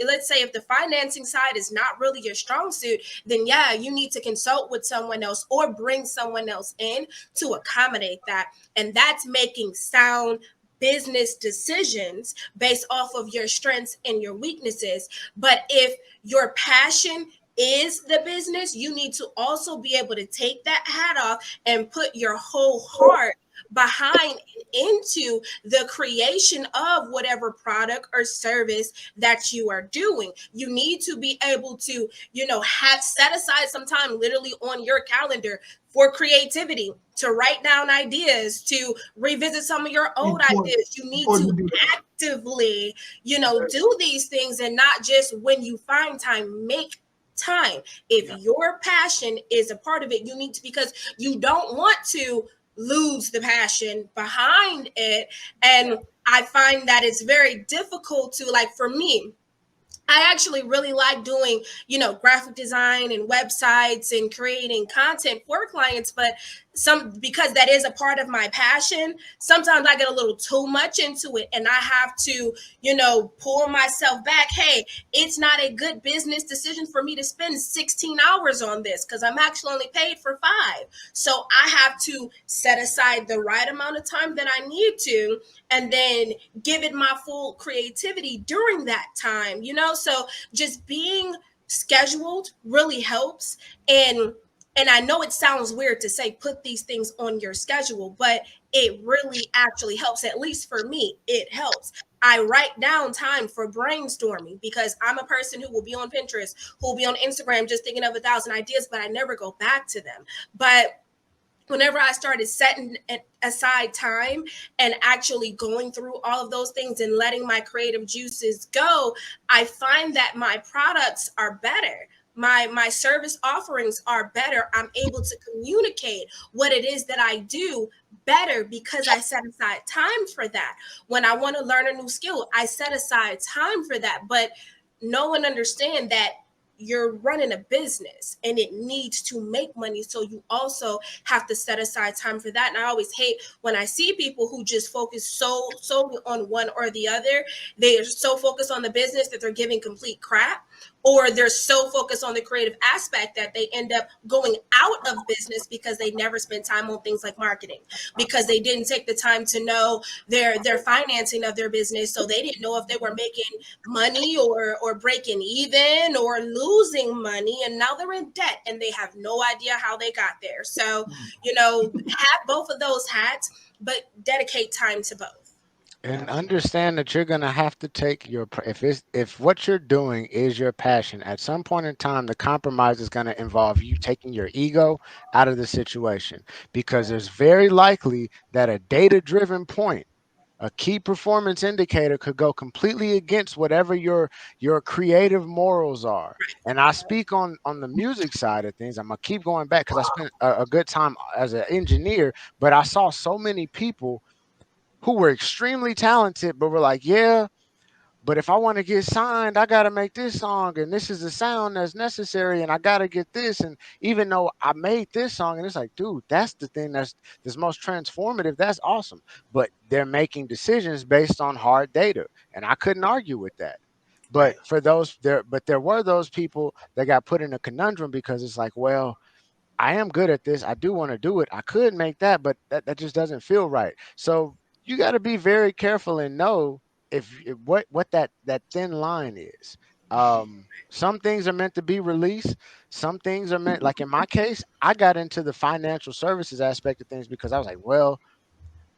let's say if the financing side is not really your strong suit, then you need to consult with someone else or bring someone else in to accommodate that. And that's making sound business decisions based off of your strengths and your weaknesses. But if your passion is the business, you need to also be able to take that hat off and put your whole heart behind and into the creation of whatever product or service that you are doing. You need to be able to, have set aside some time literally on your calendar for creativity, to write down ideas, to revisit some of your old Important. ideas. You need Important to to do that. actively, do these things, and not just when you find time. Make time. If your passion is a part of it, you need to, because you don't want to lose the passion behind it. And I find that it's very difficult to, like, for me, I actually really like doing, graphic design and websites and creating content for clients, but because that is a part of my passion, sometimes I get a little too much into it and I have to, pull myself back. Hey, it's not a good business decision for me to spend 16 hours on this because I'm actually only paid for 5. So I have to set aside the right amount of time that I need to, and then give it my full creativity during that time, So just being scheduled really helps. And I know it sounds weird to say put these things on your schedule, but it really actually helps. At least for me, it helps. I write down time for brainstorming because I'm a person who will be on Pinterest, who will be on Instagram just thinking of 1,000 ideas, but I never go back to them. But whenever I started setting aside time and actually going through all of those things and letting my creative juices go, I find that my products are better. My service offerings are better. I'm able to communicate what it is that I do better because I set aside time for that. When I want to learn a new skill, I set aside time for that. But no one understands that you're running a business and it needs to make money. So you also have to set aside time for that. And I always hate when I see people who just focus solely on one or the other. They are so focused on the business that they're giving complete crap, or they're so focused on the creative aspect that they end up going out of business because they never spent time on things like marketing, because they didn't take the time to know their financing of their business. So they didn't know if they were making money or breaking even or losing money. And now they're in debt and they have no idea how they got there. So, have both of those hats, but dedicate time to both. And understand that you're gonna have to take if what you're doing is your passion, at some point in time the compromise is gonna involve you taking your ego out of the situation, because there's very likely that a data-driven point, a key performance indicator, could go completely against whatever your creative morals are. And I speak on the music side of things. I'm gonna keep going back because I spent a good time as an engineer, but I saw so many people who were extremely talented, but were like, yeah, but if I want to get signed, I got to make this song, and this is the sound that's necessary, and I got to get this. And even though I made this song, and it's like, dude, that's the thing that's most transformative. That's awesome. But they're making decisions based on hard data, and I couldn't argue with that. But Right. there were those people that got put in a conundrum because it's like, well, I am good at this. I do want to do it. I could make that, but that just doesn't feel right. So you got to be very careful and know if what that thin line is. Some things are meant to be released. Some things are meant, like in my case, I got into the financial services aspect of things because I was like, well,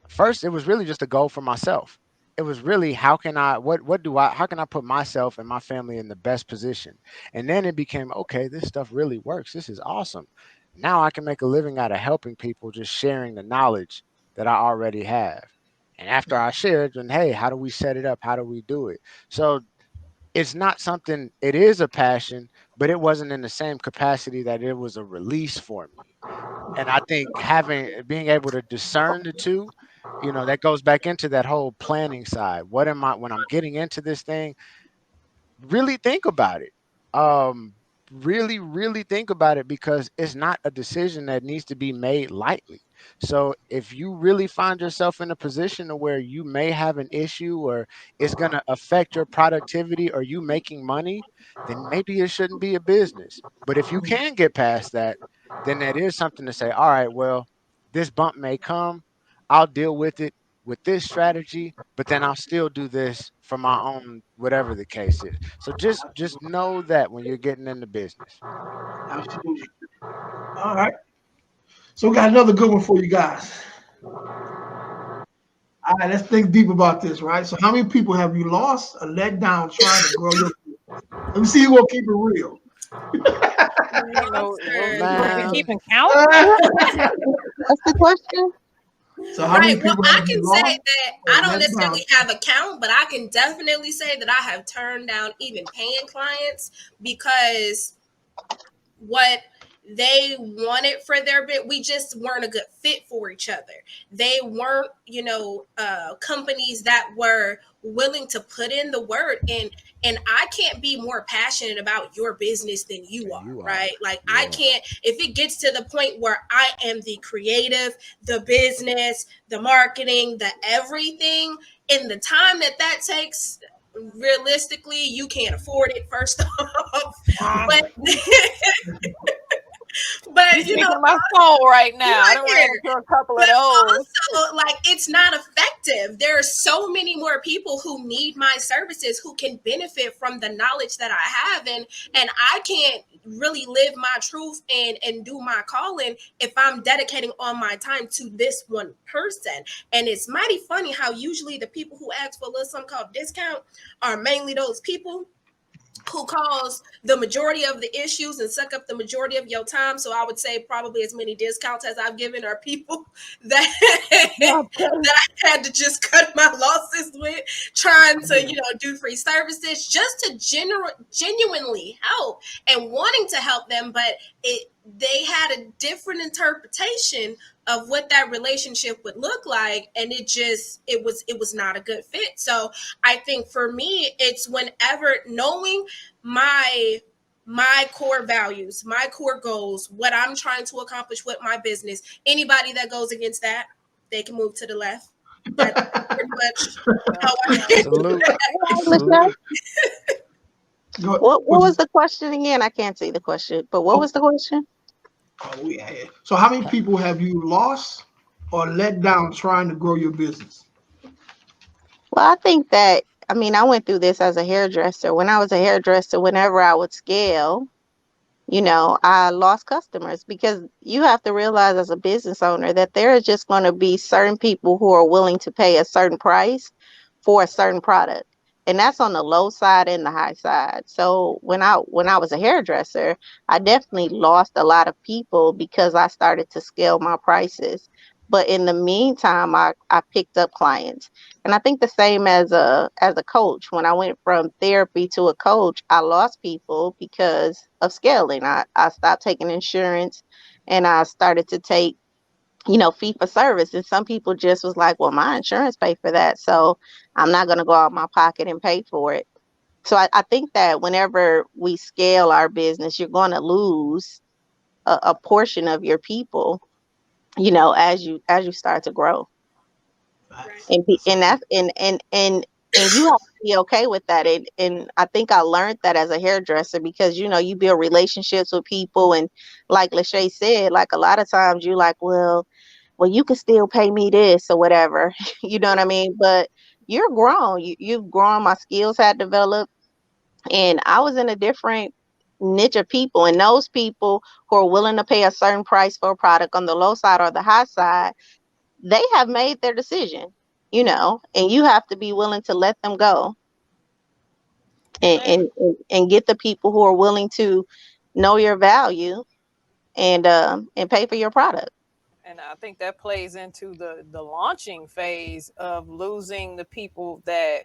first it was really just a goal for myself. It was really, how can I what do I how can I put myself and my family in the best position? And then it became, okay, this stuff really works. This is awesome. Now I can make a living out of helping people, just sharing the knowledge that I already have. And after I share it, then hey, how do we set it up? How do we do it? So it's not something, it is a passion, but it wasn't in the same capacity that it was a release for me. And I think being able to discern the two, that goes back into that whole planning side. What am I, when I'm getting into this thing, really think about it. Really, really think about it, because it's not a decision that needs to be made lightly. So if you really find yourself in a position to where you may have an issue, or it's going to affect your productivity or you making money, then maybe it shouldn't be a business. But if you can get past that, then that is something to say, all right, well, this bump may come. I'll deal with this strategy, but then I'll still do this for my own, whatever the case is. So just know that when you're getting into business. Absolutely. All right. So we got another good one for you guys. All right, let's think deep about this, right? So, how many people have you lost or let down trying to grow your business? Let me see who will keep it real. Man. Keeping count. What's the question? So, how many Right. Well, people I have you can say lost that or I don't let down? necessarily have a count, but I can definitely say that I have turned down even paying clients because what they wanted for their bit, we just weren't a good fit for each other. They weren't, companies that were willing to put in the work, and I can't be more passionate about your business than you are, right? Like I can't, if it gets to the point where I am the creative, the business, the marketing, the everything, in the time that takes, realistically, you can't afford it, first off. But You're speaking my soul right now. I don't ran into a couple of those. Also, like, it's not effective. There are so many more people who need my services, who can benefit from the knowledge that I have, and I can't really live my truth and do my calling if I'm dedicating all my time to this one person. And it's mighty funny how usually the people who ask for a little something called discount are mainly those people who cause the majority of the issues and suck up the majority of your time. So I would say probably as many discounts as I've given are people that that I had to just cut my losses with, trying to do free services just to genuinely help and wanting to help them, but they had a different interpretation of what that relationship would look like, and it was not a good fit. So I think for me, it's whenever knowing my core values, my core goals, what I'm trying to accomplish with my business. Anybody that goes against that, they can move to the left. That's pretty much how I Salute. What was the question again? I can't see the question, but what was the question? So, how many people have you lost or let down trying to grow your business? Well, I think that, I went through this as a hairdresser. When I was a hairdresser, whenever I would scale, I lost customers, because you have to realize as a business owner that there are just going to be certain people who are willing to pay a certain price for a certain product. And that's on the low side and the high side. So when I was a hairdresser, I definitely lost a lot of people because I started to scale my prices. But in the meantime, I picked up clients. And I think the same as a coach. When I went from therapy to a coach, I lost people because of scaling. I stopped taking insurance, and I started to take, fee for service. And some people just was like, well, my insurance paid for that, so I'm not going to go out of my pocket and pay for it. So I think that whenever we scale our business, you're going to lose a portion of your people, as you start to grow. And that's and you have to be okay with that. And I think I learned that as a hairdresser, because you build relationships with people, and like LaShay said, like a lot of times you like, well, you can still pay me this or whatever. You know what I mean? But you're grown. You've grown. My skills had developed, and I was in a different niche of people. And those people who are willing to pay a certain price for a product on the low side or the high side, they have made their decision, and you have to be willing to let them go, and get the people who are willing to know your value and pay for your product. And I think that plays into the launching phase of losing the people that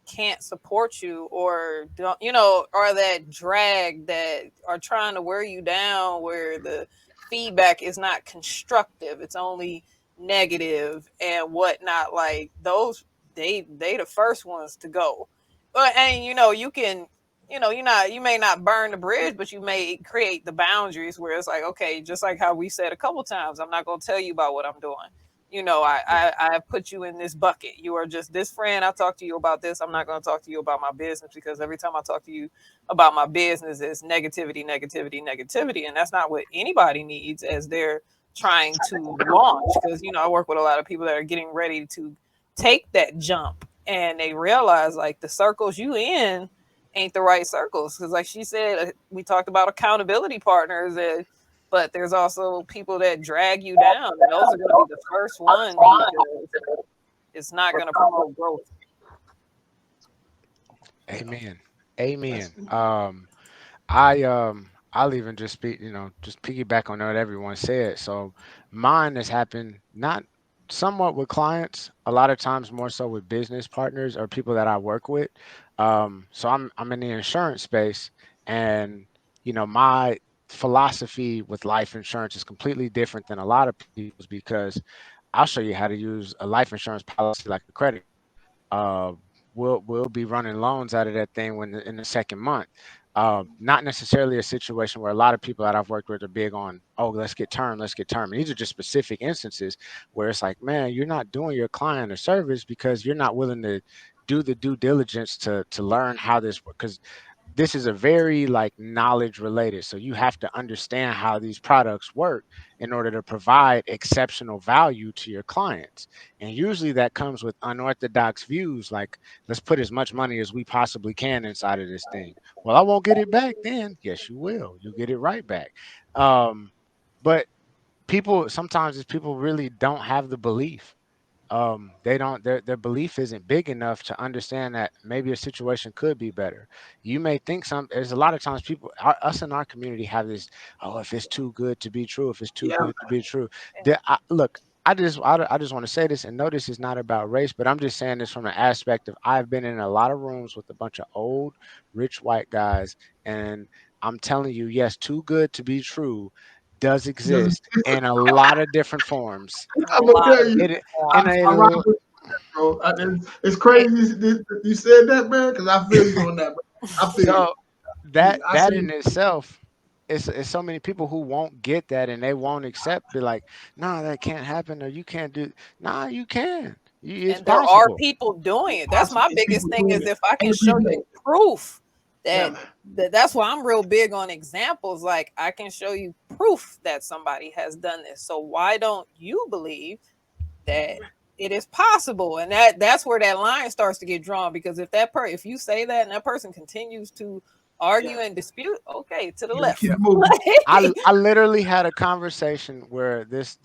can't support you, or don't, or that drag, that are trying to wear you down, where the feedback is not constructive, it's only negative and whatnot. Like those, they the first ones to go. But and you can, you may not burn the bridge, but you may create the boundaries where it's like, okay, just like how we said a couple times, I'm not going to tell you about what I'm doing. I put you in this bucket. You are just this friend. I talk to you about this. I'm not going to talk to you about my business, because every time I talk to you about my business, it's negativity, negativity, negativity. And that's not what anybody needs as they're trying to launch. Because, I work with a lot of people that are getting ready to take that jump, and they realize like the circles you in ain't the right circles. Because like she said, we talked about accountability partners, and but there's also people that drag you down, and those are going to be the first ones because it's not going to promote growth. Amen. Amen. I'll even just speak, just piggyback on what everyone said. So mine has happened not somewhat with clients, a lot of times more so with business partners or people that I work with. So I'm in the insurance space, and my philosophy with life insurance is completely different than a lot of people's, because I'll show you how to use a life insurance policy like a credit. Uh, we'll be running loans out of that thing when in the second month. Not necessarily a situation where a lot of people that I've worked with are big on, oh, let's get term. And these are just specific instances where it's like, man, you're not doing your client a service because you're not willing to do the due diligence to learn how this works. Because this is a very like knowledge related. So you have to understand how these products work in order to provide exceptional value to your clients. And usually that comes with unorthodox views, like let's put as much money as we possibly can inside of this thing. Well, I won't get it back then. Yes, you will. You'll get it right back. But sometimes it's people really don't have the belief. They don't, their belief isn't big enough to understand that maybe a situation could be better. You may think there's a lot of times people, us in our community have this, oh, if it's too good to be true, if it's too Yeah. good to be true. Look, I just want to say this, and know this is not about race, but I'm just saying this from an aspect of, I've been in a lot of rooms with a bunch of old rich white guys, and I'm telling you, yes, too good to be true does Doesn't- exist in a lot of different forms. A I'm gonna lot tell of you, It in I'm, a I'm rocking with you, bro. It's crazy you said that, man, because I feel you on that, bro. I feel you. so that I that say, in itself is so many people who won't get that, and they won't accept, be like, nah, that can't happen, or you can't do. Nah, you can. It's and there are possible. people doing it's it. That's possible. my It's biggest people thing, doing is it if I can show every you day. proof Yeah, that, man. that's why I'm real big on examples. Like, I can show you proof that somebody has done this. So why don't you believe that it is possible? And that's where that line starts to get drawn, because if you say that and that person continues to argue Yeah. and dispute, okay, to the You gotta left. keep it moving. I literally had a conversation where this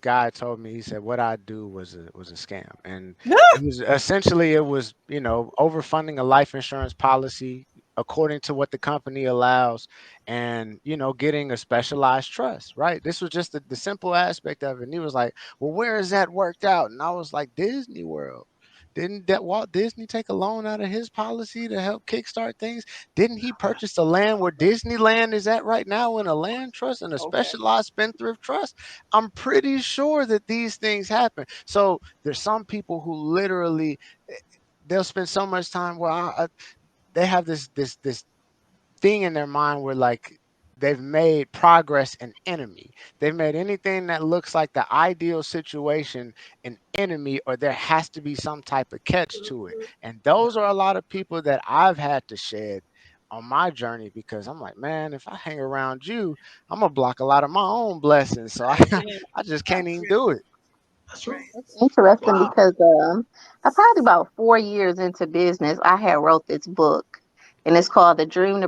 guy told me, he said what I do was a scam, and it was essentially, it was overfunding a life insurance policy according to what the company allows, and getting a specialized trust, right? This was just the simple aspect of it. And he was like, well, where is that worked out? And I was like, Disney World. Didn't that Walt Disney take a loan out of his policy to help kickstart things? Didn't he purchase the land where Disneyland is at right now in a land trust and a Okay. specialized spendthrift trust? I'm pretty sure that these things happen. So there's some people who literally, they'll spend so much time where they have this thing in their mind where, like, they've made progress an enemy. They've made anything that looks like the ideal situation an enemy, or there has to be some type of catch to it. And those are a lot of people that I've had to shed on my journey, because I'm like, man, if I hang around you, I'm gonna block a lot of my own blessings. So I, Amen. I just can't even do it. That's right. It's interesting Wow. because I probably about 4 years into business, I had wrote this book, and it's called The Dream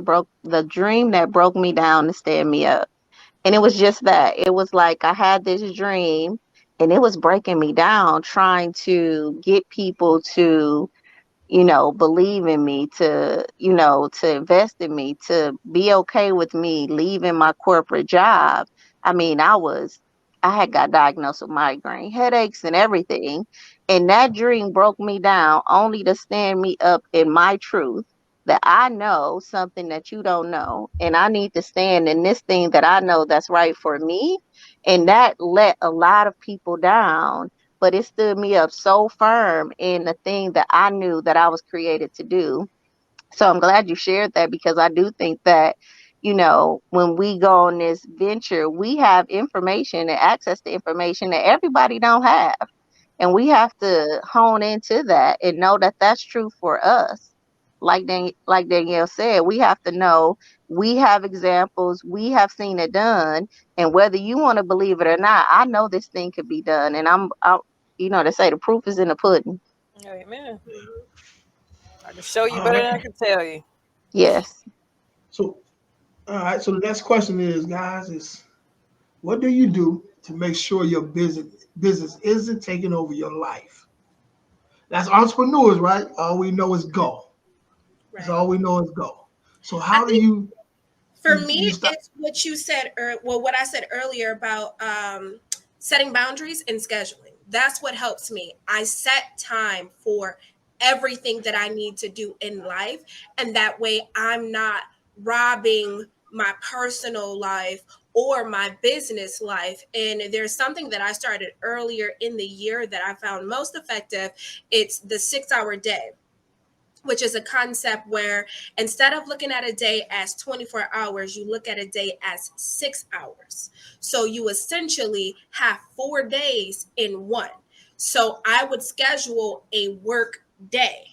That Broke Me Down to Stand Me Up. And it was just that. It was like I had this dream, and it was breaking me down, trying to get people to believe in me, to invest in me, to be okay with me leaving my corporate job. I mean, I had got diagnosed with migraine headaches and everything. And that dream broke me down only to stand me up in my truth, that I know something that you don't know. And I need to stand in this thing that I know that's right for me. And that let a lot of people down, but it stood me up so firm in the thing that I knew that I was created to do. So I'm glad you shared that, because I do think that, when we go on this venture, we have information and access to information that everybody don't have. And we have to hone into that and know that that's true for us. Like Danielle said, we have to know we have examples, we have seen it done, and whether you want to believe it or not, I know this thing could be done. And they say the proof is in the pudding. Amen. I can show you All better right. than I can tell you. Yes. So, all right. So the next question is, guys, is What do you do to make sure your business isn't taking over your life? That's entrepreneurs, right? All we know is go. That's Right. all we know is go. So I how do think you for you me, stop? it's what you said, what I said earlier about setting boundaries and scheduling. That's what helps me. I set time for everything that I need to do in life, and that way I'm not robbing my personal life or my business life. And there's something that I started earlier in the year that I found most effective. It's the 6-hour day, which is a concept where instead of looking at a day as 24 hours, you look at a day as 6 hours. So you essentially have 4 days in one. So I would schedule a work day,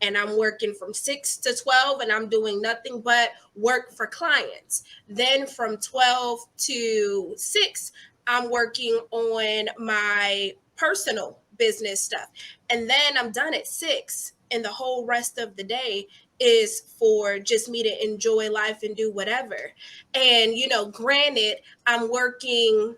and I'm working from 6 to 12 and I'm doing nothing but work for clients. Then from 12 to 6, I'm working on my personal business stuff. And then I'm done at 6, and the whole rest of the day is for just me to enjoy life and do whatever. And, granted, I'm working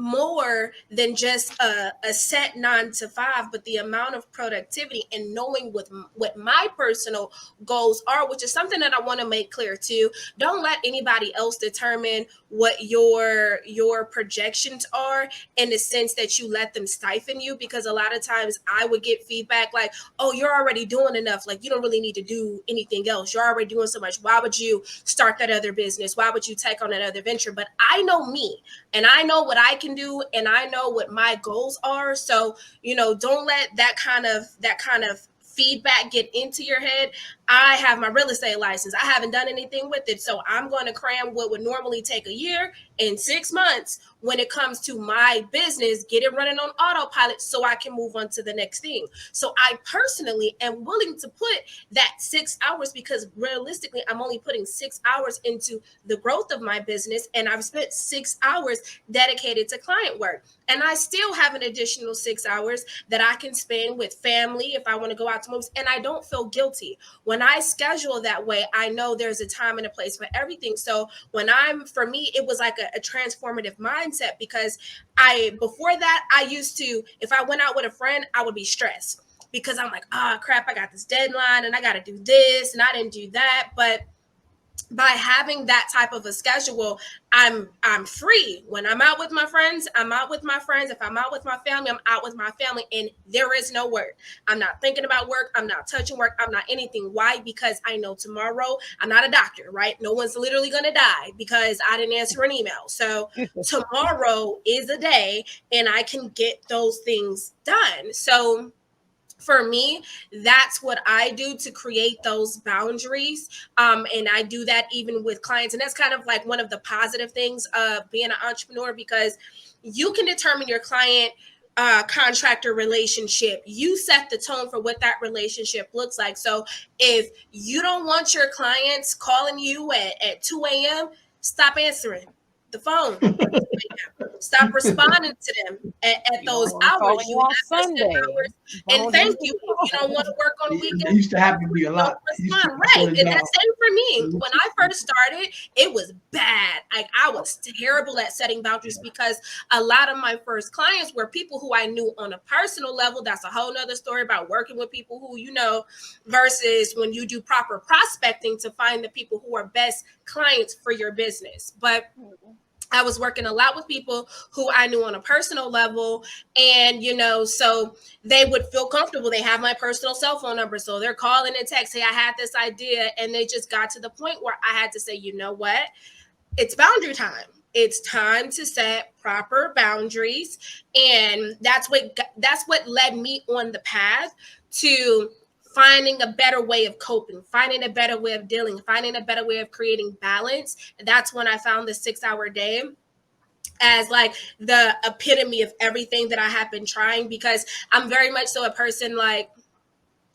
more than just a set 9 to 5, but the amount of productivity and knowing what my personal goals are, which is something that I want to make clear too. Don't let anybody else determine what your projections are, in the sense that you let them stifle you, because a lot of times I would get feedback like, oh, you're already doing enough, like you don't really need to do anything else, you're already doing so much, why would you start that other business, why would you take on another venture? But I know me, and I know what I can do, and I know what my goals are. So, don't let that kind of feedback get into your head. I have my real estate license. I haven't done anything with it. So I'm going to cram what would normally take a year in 6 months when it comes to my business, get it running on autopilot so I can move on to the next thing. So I personally am willing to put that 6 hours, because realistically, I'm only putting 6 hours into the growth of my business, and I've spent 6 hours dedicated to client work. And I still have an additional 6 hours that I can spend with family if I want to go out to movies, and I don't feel guilty. When I schedule that way, I know there's a time and a place for everything. So for me, it was like a transformative mindset, because before that, I used to, if I went out with a friend, I would be stressed because I'm like, crap, I got this deadline and I got to do this and I didn't do that. But by having that type of a schedule, I'm free. When I'm out with my friends, I'm out with my friends. If I'm out with my family, I'm out with my family, and there is no work. I'm not thinking about work. I'm not touching work. I'm not anything. Why? Because I know tomorrow, I'm not a doctor, right? No one's literally going to die because I didn't answer an email. So tomorrow is a day, and I can get those things done. So for me, that's what I do to create those boundaries. And I do that even with clients. And that's kind of like one of the positive things of being an entrepreneur, because you can determine your client contractor relationship. You set the tone for what that relationship looks like. So if you don't want your clients calling you at 2 a.m., stop answering the phone. Stop responding to them at those hours. You have to set hours. And thank you. If you don't want to work on weekends, It used to happen to be a lot. respond. Right. And that's same for me. When I first started, it was bad. Like I was terrible at setting boundaries, because a lot of my first clients were people who I knew on a personal level. That's a whole nother story about working with people who versus when you do proper prospecting to find the people who are best clients for your business. But I was working a lot with people who I knew on a personal level, and, so they would feel comfortable. They have my personal cell phone number. So they're calling and text, hey, I had this idea. And they just got to the point where I had to say, you know what? It's boundary time. It's time to set proper boundaries. And that's what led me on the path to finding a better way of coping, finding a better way of dealing, finding a better way of creating balance. That's when I found the 6-hour day as like the epitome of everything that I have been trying, because I'm very much so a person, like,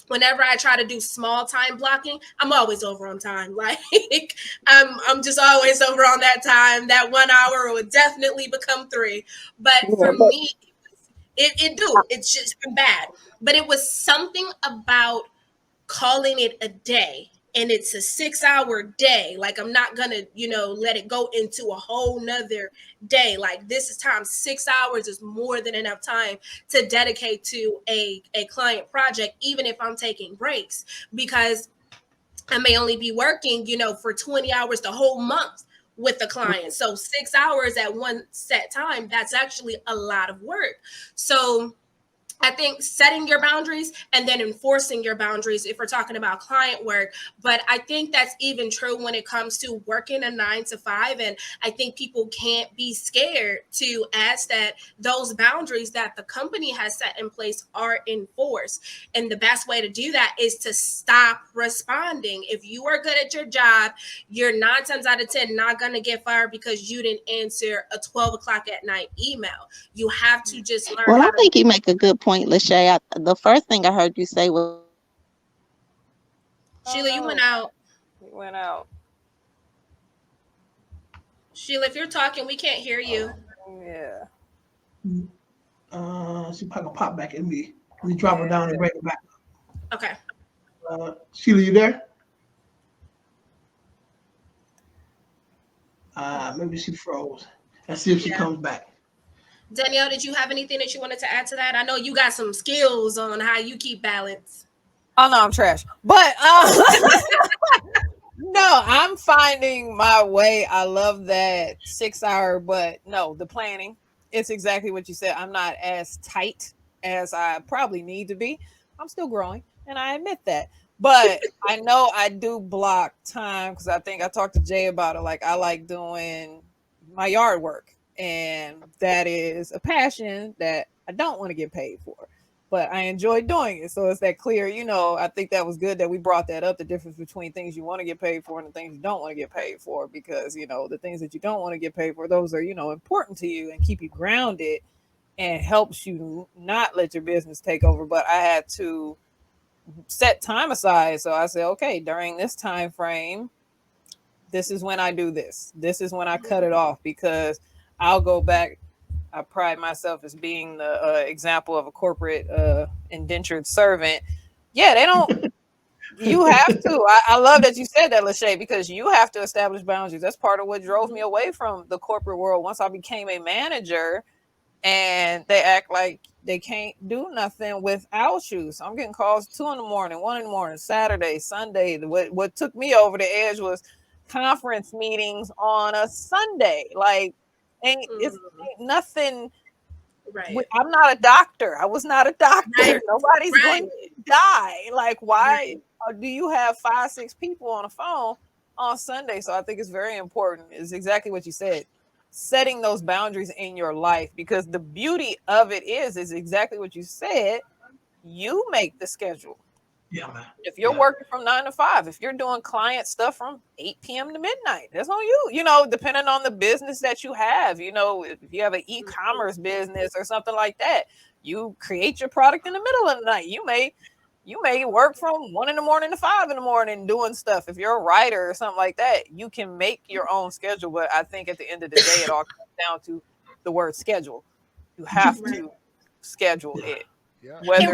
whenever I try to do small time blocking, I'm always over on time. Like I'm just always over on that time. That 1 hour would definitely become 3. But for me, it's just bad. But it was something about calling it a day and it's a 6-hour day, like I'm not gonna, let it go into a whole nother day. Like this is time. 6 hours is more than enough time to dedicate to a client project, even if I'm taking breaks, because I may only be working, for 20 hours the whole month with the client. So 6 hours at one set time, that's actually a lot of work. So I think setting your boundaries and then enforcing your boundaries if we're talking about client work. But I think that's even true when it comes to working a 9 to 5. And I think people can't be scared to ask that those boundaries that the company has set in place are enforced. And the best way to do that is to stop responding. If you are good at your job, you're 9 times out of 10 not going to get fired because you didn't answer a 12 o'clock at night email. You have to just learn. Well, I think you make a good point, LaShay. The first thing I heard you say was, Sheila, you went out. You went out. Sheila, if you're talking, we can't hear you. Yeah. See if I can pop back in me. Let me drop her down and bring her back. Okay. Sheila, you there? Maybe she froze. Let's see if she comes back. Danielle, did you have anything that you wanted to add to that? I know you got some skills on how you keep balance. Oh no, I'm trash. But no, I'm finding my way. I love that 6 hour, but no, the planning. It's exactly what you said. I'm not as tight as I probably need to be. I'm still growing, and I admit that. But I know I do block time because I think I talked to Jay about it. Like I like doing my yard work. And that is a passion that I don't want to get paid for, but I enjoy doing it. So it's that clear, I think that was good that we brought that up, the difference between things you want to get paid for and the things you don't want to get paid for, because, the things that you don't want to get paid for, those are, important to you and keep you grounded and helps you not let your business take over. But I had to set time aside. So I said, okay, during this time frame, this is when I do this. This is when I cut it off, because I'll go back. I pride myself as being the example of a corporate indentured servant. Yeah, they don't. You have to. I love that you said that, LaShay, because you have to establish boundaries. That's part of what drove me away from the corporate world. Once I became a manager, and they act like they can't do nothing without you. So I'm getting calls 2 a.m, 1 a.m, Saturday, Sunday. What took me over the edge was conference meetings on a Sunday. Like, ain't nothing. Right. I'm not a doctor. I was not a doctor. Right. Nobody's going to die. Like, why do you have 5-6 people on a phone on Sunday? So I think it's very important. It's exactly what you said. Setting those boundaries in your life, because the beauty of it is exactly what you said. You make the schedule. Yeah, man. If you're working from 9 to 5, if you're doing client stuff from 8 p.m. to midnight, that's on you. Depending on the business that you have, if you have an e-commerce business or something like that, you create your product in the middle of the night. You may work from 1 a.m. to 5 a.m. doing stuff. If you're a writer or something like that, you can make your own schedule. But I think at the end of the day, it all comes down to the word schedule. You have to schedule it. Yeah. Whether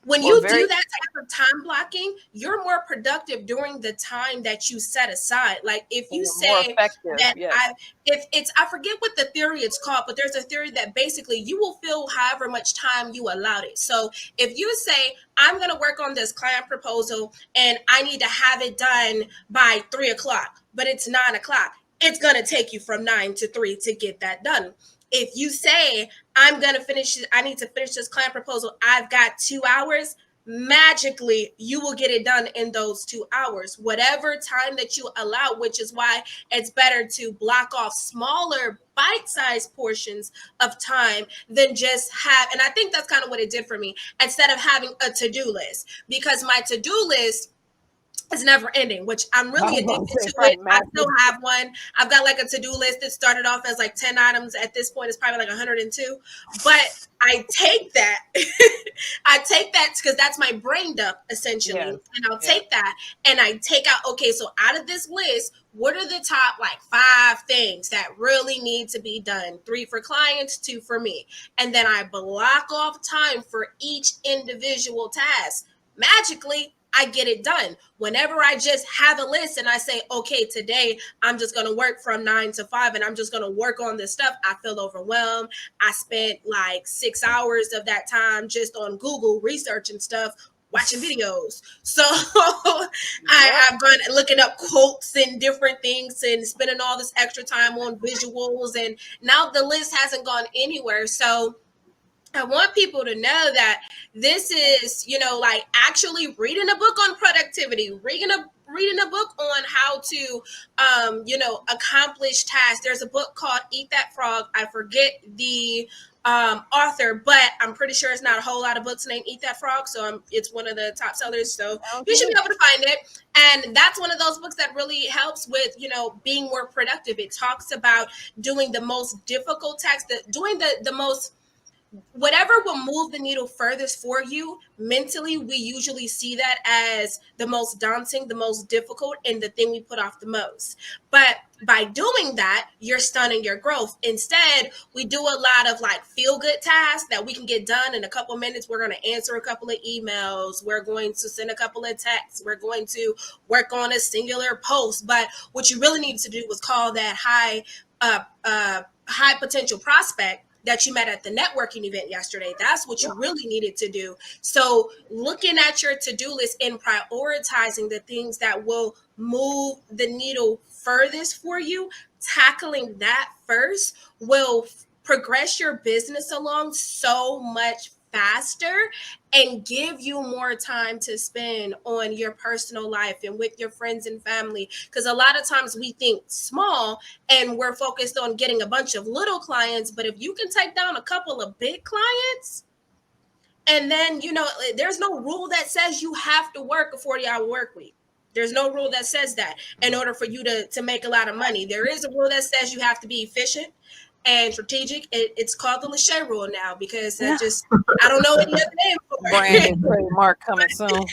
when you do that type of time blocking, you're more productive during the time that you set aside. Like if you say that I forget what the theory it's called, but there's a theory that basically you will fill however much time you allowed it. So if you say, I'm going to work on this client proposal and I need to have it done by 3 o'clock, but it's 9 o'clock, it's going to take you from 9 to 3 to get that done. If you say, I need to finish this client proposal, I've got 2 hours, magically you will get it done in those 2 hours, whatever time that you allow, which is why it's better to block off smaller bite-sized portions of time than just have, and I think that's kind of what it did for me, instead of having a to-do list, because my to-do list is never ending, which I'm really addicted to it. I still have one. I've got like a to-do list that started off as like 10 items. At this point, it's probably like 102. But I take that. I take that because that's my brain dump, essentially. Yes. And I'll take that and I take out, okay, so out of this list, what are the top like 5 things that really need to be done? 3 for clients, 2 for me. And then I block off time for each individual task. Magically, I get it done. Whenever I just have a list and I say, okay, today I'm just going to work from 9 to 5 and I'm just going to work on this stuff, I feel overwhelmed. I spent like 6 hours of that time just on Google researching stuff, watching videos. So I've been looking up quotes and different things and spending all this extra time on visuals. And now the list hasn't gone anywhere. So I want people to know that this is, like actually reading a book on productivity, reading a book on how to, accomplish tasks. There's a book called Eat That Frog. I forget the author, but I'm pretty sure it's not a whole lot of books named Eat That Frog. So it's one of the top sellers. So you should be able to find it. And that's one of those books that really helps with, being more productive. It talks about doing the most difficult tasks, doing the most, whatever will move the needle furthest for you mentally. We usually see that as the most daunting, the most difficult, and the thing we put off the most. But by doing that, you're stunning your growth. Instead, we do a lot of like feel good tasks that we can get done in a couple of minutes. We're going to answer a couple of emails. We're going to send a couple of texts. We're going to work on a singular post. But what you really need to do is call that high potential prospect that you met at the networking event yesterday. That's what you really needed to do. So looking at your to-do list and prioritizing the things that will move the needle furthest for you, tackling that first will progress your business along so much faster and give you more time to spend on your personal life and with your friends and family. Because a lot of times we think small and we're focused on getting a bunch of little clients. But if you can take down a couple of big clients, and then, there's no rule that says you have to work a 40-hour work week. There's no rule that says that in order for you to make a lot of money. There is a rule that says you have to be efficient and strategic. It's called the LaShay rule now because I don't know any other name for it. Branded trademark coming soon.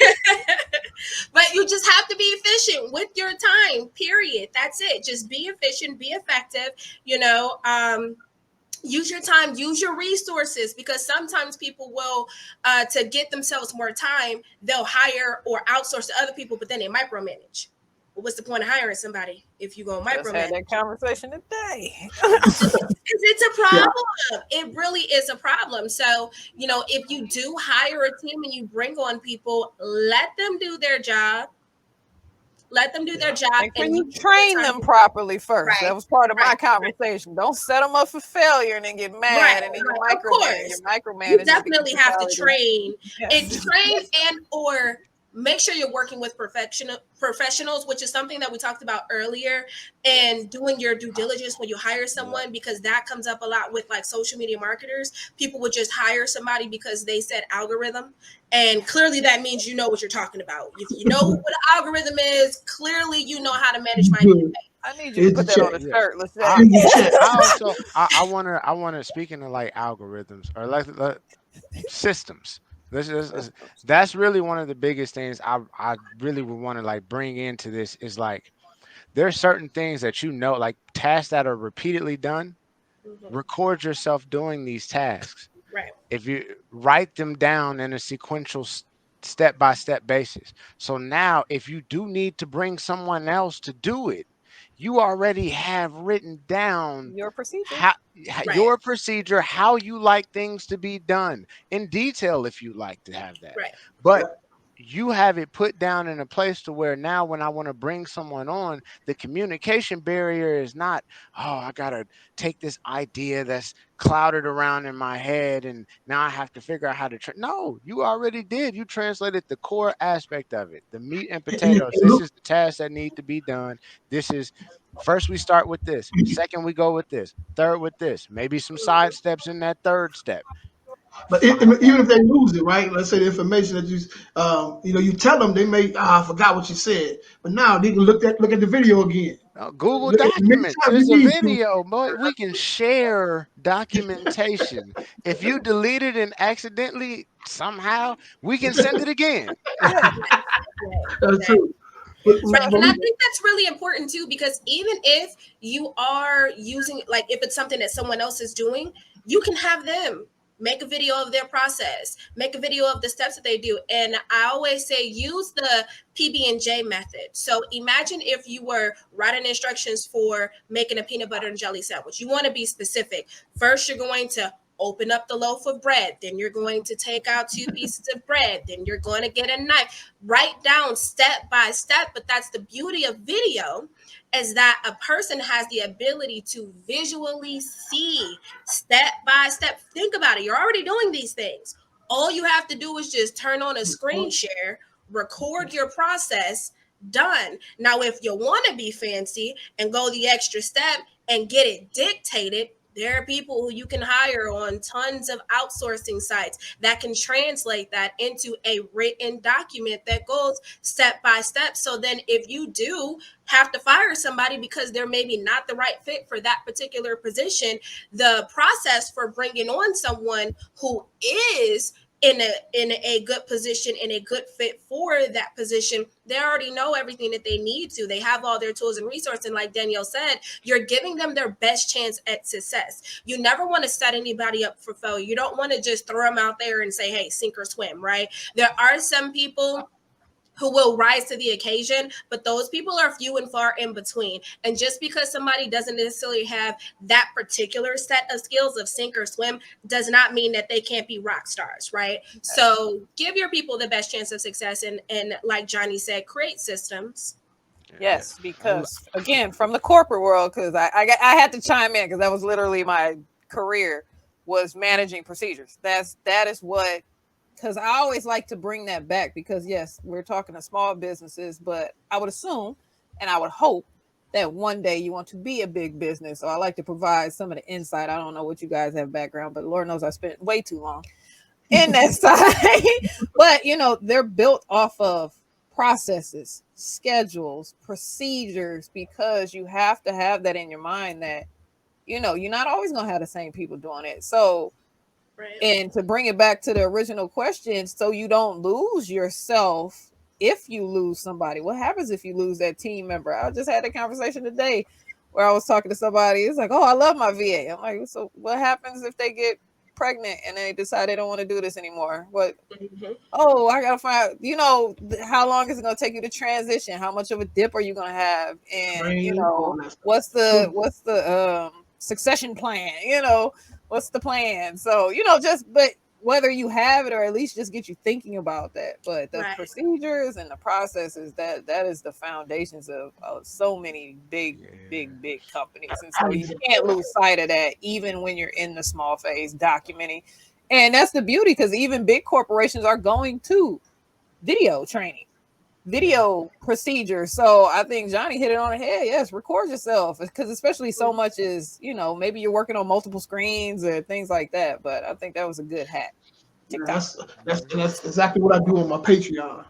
But you just have to be efficient with your time, period. That's it. Just be efficient, be effective, use your time, use your resources, because sometimes people will, to get themselves more time, they'll hire or outsource to other people, but then they micromanage. Well, what's the point of hiring somebody if you go micromanage? Just had that conversation today. It's a problem. Yeah. It really is a problem. So, if you do hire a team and you bring on people, let them do their job. Let them do their job. And you train them properly first. Right. That was part of my conversation. Don't set them up for failure and then get mad and then micromanage. You definitely have to train. Yes. Train and or make sure you're working with professionals, which is something that we talked about earlier, and doing your due diligence when you hire someone, because that comes up a lot with like social media marketers. People would just hire somebody because they said algorithm. And clearly that means you know what you're talking about. If you know what an algorithm is, clearly you know how to manage my campaign. I need you to put that on a shirt. Let's say. I want to speaking of like algorithms or like systems. That's really one of the biggest things I really would want to like bring into this is like there's certain things that like tasks that are repeatedly done. Mm-hmm. Record yourself doing these tasks. Right. If you write them down in a sequential step-by-step basis. So now if you do need to bring someone else to do it, you already have written down your procedure, your procedure, how you like things to be done in detail if you like to have that. Right. But you have it put down in a place to where now when I want to bring someone on, the communication barrier is not, I got to take this idea that's clouded around in my head and now I have to figure out how to no, you already did. You translated the core aspect of it, the meat and potatoes. This is the task that need to be done. This is first we start with this, second we go with this, third with this, maybe some side steps in that third step. But even if they lose it, right? Let's say the information that you tell them, they may I forgot what you said, but now they can look at the video again. Google Documents. There's a video, but we can share documentation. If you delete it and accidentally somehow, we can send it again. That's true. Right. And I think that's really important too, because even if you are using, like if it's something that someone else is doing, you can have them make a video of their process, make a video of the steps that they do. And I always say use the PB&J method. So imagine if you were writing instructions for making a peanut butter and jelly sandwich. You want to be specific. First, you're going to open up the loaf of bread. Then you're going to take out 2 pieces of bread. Then you're going to get a knife. Write down step by step. But that's the beauty of video, is that a person has the ability to visually see step by step. Think about it. You're already doing these things. All you have to do is just turn on a screen share, record your process, done. Now, if you want to be fancy and go the extra step and get it dictated, there are people who you can hire on tons of outsourcing sites that can translate that into a written document that goes step by step. So then if you do have to fire somebody because they're maybe not the right fit for that particular position, the process for bringing on someone who is in a good position, in a good fit for that position, they already know everything that they need to. They have all their tools and resources. And like Danielle said, you're giving them their best chance at success. You never want to set anybody up for failure. You don't want to just throw them out there and say, hey, sink or swim, right? There are some people who will rise to the occasion, but those people are few and far in between. And just because somebody doesn't necessarily have that particular set of skills of sink or swim does not mean that they can't be rock stars, right? So give your people the best chance of success. And like Johnny said, create systems. Yes, because again, from the corporate world, because I had to chime in because that was literally my career, was managing procedures. That is what, because I always like to bring that back, because yes, we're talking to small businesses, but I would assume and I would hope that one day you want to be a big business. So I like to provide some of the insight. I don't know what you guys have background, but Lord knows I spent way too long in that side. But you know, they're built off of processes, schedules, procedures, because you have to have that in your mind that, you know, you're not always going to have the same people doing it. So, right. And to bring it back to the original question, so you don't lose yourself if you lose somebody. What happens if you lose that team member? I just had a conversation today where I was talking to somebody. It's like, oh, I love my VA. I'm like, so what happens if they get pregnant and they decide they don't want to do this anymore? What? Mm-hmm. Oh, I gotta find, you know, how long is it gonna take you to transition? How much of a dip are you gonna have? And you know, what's the succession plan? You know, what's the plan? So, you know, but whether you have it or at least just get you thinking about that. But the procedures and the processes, that is the foundations of so many big companies. And so you can't lose sight of that, even when you're in the small phase documenting. And that's the beauty, because even big corporations are going to video training, video procedures. So I think Johnny hit it on the head. Yes, record yourself, because especially so much is, you know, maybe you're working on multiple screens or things like that. But I think that was a good hack. That's exactly what I do on my Patreon.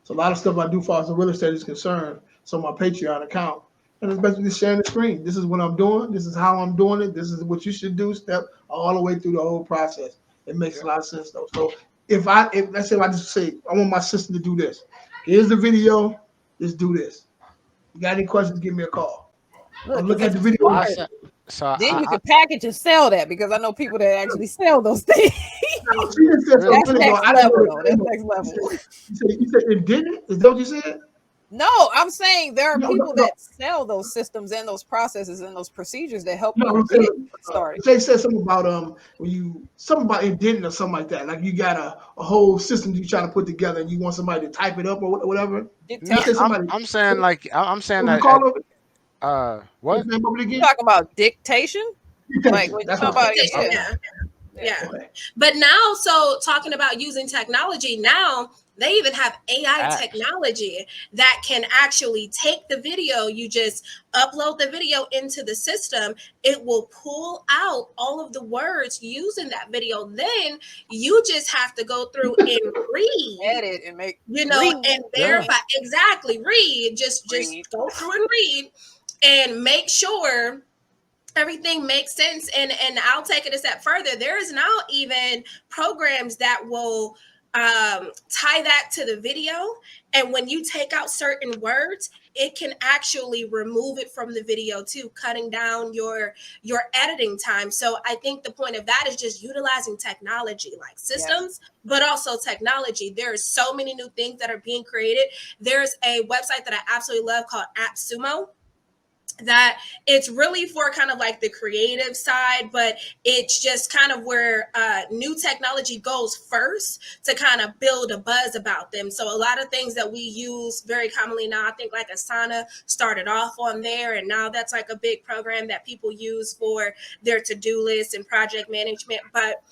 So a lot of stuff I do as far as the real estate is concerned. So my Patreon account, and it's basically sharing the screen. This is what I'm doing. This is how I'm doing it. This is what you should do. Step all the way through the whole process. It makes a lot of sense though. So if let's say I just say I want my system to do this. Here's the video. Just do this. You got any questions? Give me a call. Look at the video. So then you can package and sell that, because I know people that actually sell those things. That's next level. That's next level. You said it didn't? Is that what you said? No, I'm saying there are people that sell those systems and those processes and those procedures that help you get started. They said something about something about indenting or something like that. Like you got a whole system you try to put together and you want somebody to type it up or whatever. I'm saying what? You talking about dictation? Like when you talk about yeah. But now, so talking about using technology, now they even have AI technology that can actually take the video. You just upload the video into the system. It will pull out all of the words using that video. Then you just have to go through and read, edit, and make, and verify. Exactly. Read. Just go through and read and make sure everything makes sense. And I'll take it a step further. There is now even programs that will tie that to the video, and when you take out certain words, it can actually remove it from the video too, cutting down your editing time. So I think the point of that is just utilizing technology, like systems, but also technology. There's so many new things that are being created. There's a website that I absolutely love called AppSumo, that it's really for kind of like the creative side, but it's just kind of where new technology goes first to kind of build a buzz about them. So a lot of things that we use very commonly now, I think like Asana started off on there, and now that's like a big program that people use for their to-do list and project management. But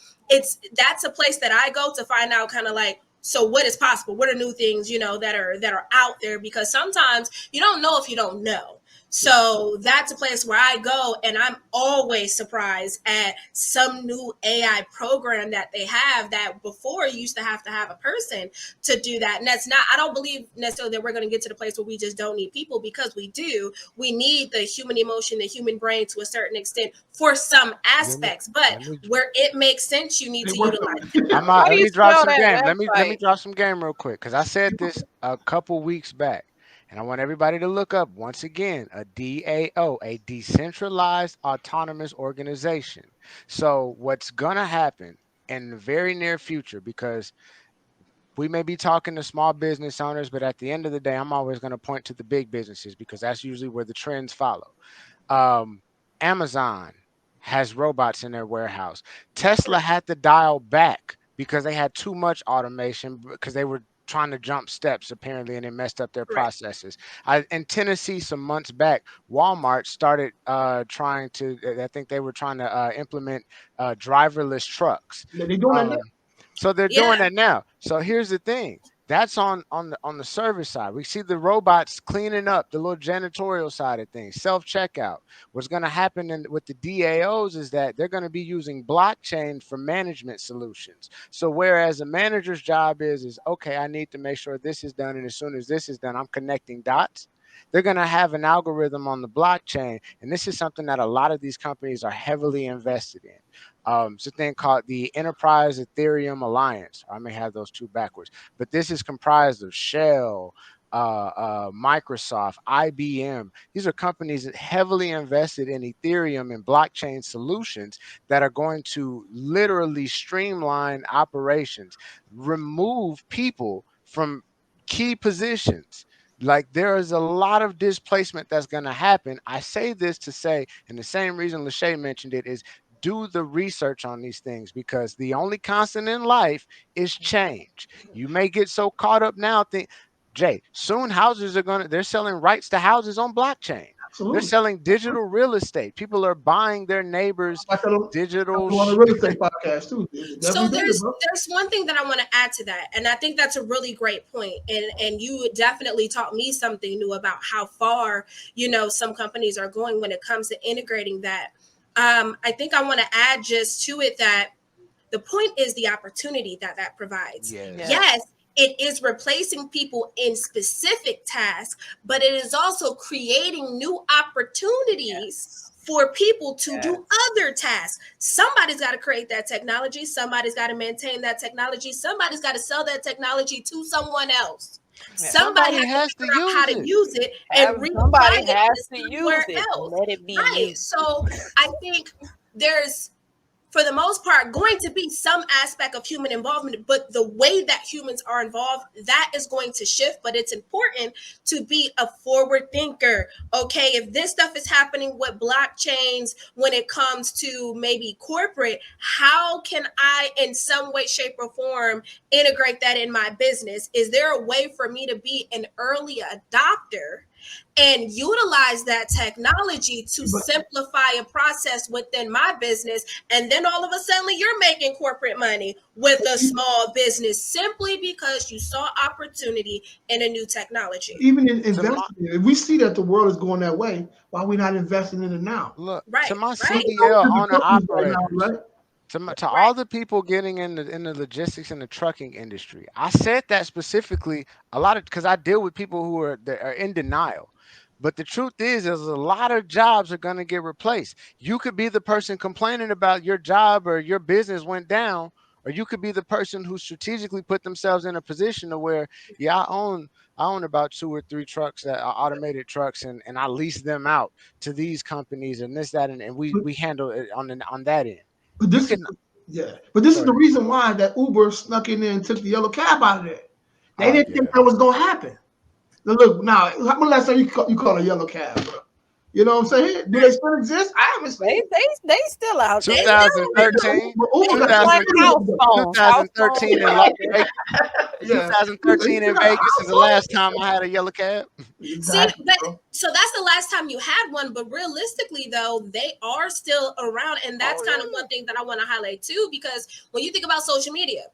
that's a place that I go to find out kind of like, so what is possible? What are new things, that are out there? Because sometimes you don't know if you don't know. So that's a place where I go, and I'm always surprised at some new AI program that they have that before you used to have a person to do that. And that's not, I don't believe necessarily that we're going to get to the place where we just don't need people, because we do. We need the human emotion, the human brain to a certain extent for some aspects, but where it makes sense, you need to utilize it. Let me drop some game. Let me drop some game real quick, because I said this a couple weeks back. And I want everybody to look up, once again, a DAO, a decentralized autonomous organization. So what's going to happen in the very near future, because we may be talking to small business owners, but at the end of the day, I'm always going to point to the big businesses, because that's usually where the trends follow. Amazon has robots in their warehouse. Tesla had to dial back because they had too much automation, because they were trying to jump steps apparently, and it messed up their processes. In Tennessee some months back, Walmart started trying to, I think they were trying to implement driverless trucks. They're doing that now. So they're doing that now. So here's the thing. That's on the service side. We see the robots cleaning up the little janitorial side of things, self-checkout. What's going to happen with the DAOs is that they're going to be using blockchain for management solutions. So whereas a manager's job is okay, I need to make sure this is done, and as soon as this is done, I'm connecting dots. They're going to have an algorithm on the blockchain, and this is something that a lot of these companies are heavily invested in. It's a thing called the Enterprise Ethereum Alliance. I may have those two backwards, but this is comprised of Shell, Microsoft, IBM. These are companies that heavily invested in Ethereum and blockchain solutions that are going to literally streamline operations, remove people from key positions. Like, there is a lot of displacement that's going to happen. I say this to say, and the same reason LaShay mentioned it, is do the research on these things, because the only constant in life is change. You may get so caught up now, Jay, soon houses they're selling rights to houses on blockchain. Absolutely. They're selling digital real estate. People are buying their neighbors' digital. On a real estate podcast too. So there's one thing that I want to add to that, and I think that's a really great point. And you definitely taught me something new about how far some companies are going when it comes to integrating that. I think I want to add just to it that the point is the opportunity that provides. Yes, it is replacing people in specific tasks, but it is also creating new opportunities for people to do other tasks. Somebody's got to create that technology. Somebody's got to maintain that technology. Somebody's got to sell that technology to someone else. Somebody has to figure out how to use it, and somebody has to use it. Let it be used. So I think there's, for the most part, going to be some aspect of human involvement, but the way that humans are involved, that is going to shift. But it's important to be a forward thinker. Okay, if this stuff is happening with blockchains when it comes to maybe corporate, how can I in some way, shape, or form integrate that in my business? Is there a way for me to be an early adopter and utilize that technology to simplify a process within my business? And then all of a sudden you're making corporate money with a small business simply because you saw opportunity in a new technology. Even in investing, if we see that the world is going that way, why are we not investing in it now? Look, to my CDL owner operators, to all the people getting in the logistics and the trucking industry, I said that specifically a lot of, because I deal with people who are in denial. But the truth is a lot of jobs are going to get replaced. You could be the person complaining about your job or your business went down, or you could be the person who strategically put themselves in a position to where, yeah, I own about 2 or 3 trucks that are automated trucks, and I lease them out to these companies and this, that, and we handle it on that end. But You this can is but this go is the ahead. reason why that Uber snuck in there and took the yellow cab out of there. They Oh didn't think yeah. that was gonna happen. Now look, now when the last time you call a yellow cab, bro? You know what I'm saying? Do they still exist? I haven't seen. They still out there. They still around. 2013, But Uber got 2000, Like house phones. House 2013 phones in are Las out there. Vegas. yeah. 2013 in Vegas is the last time I had a yellow cab. See, Exactly, but bro. so that's the last time you had one. But realistically, though, they are still around, and that's kind of one thing that I want to highlight too. Because when you think about social media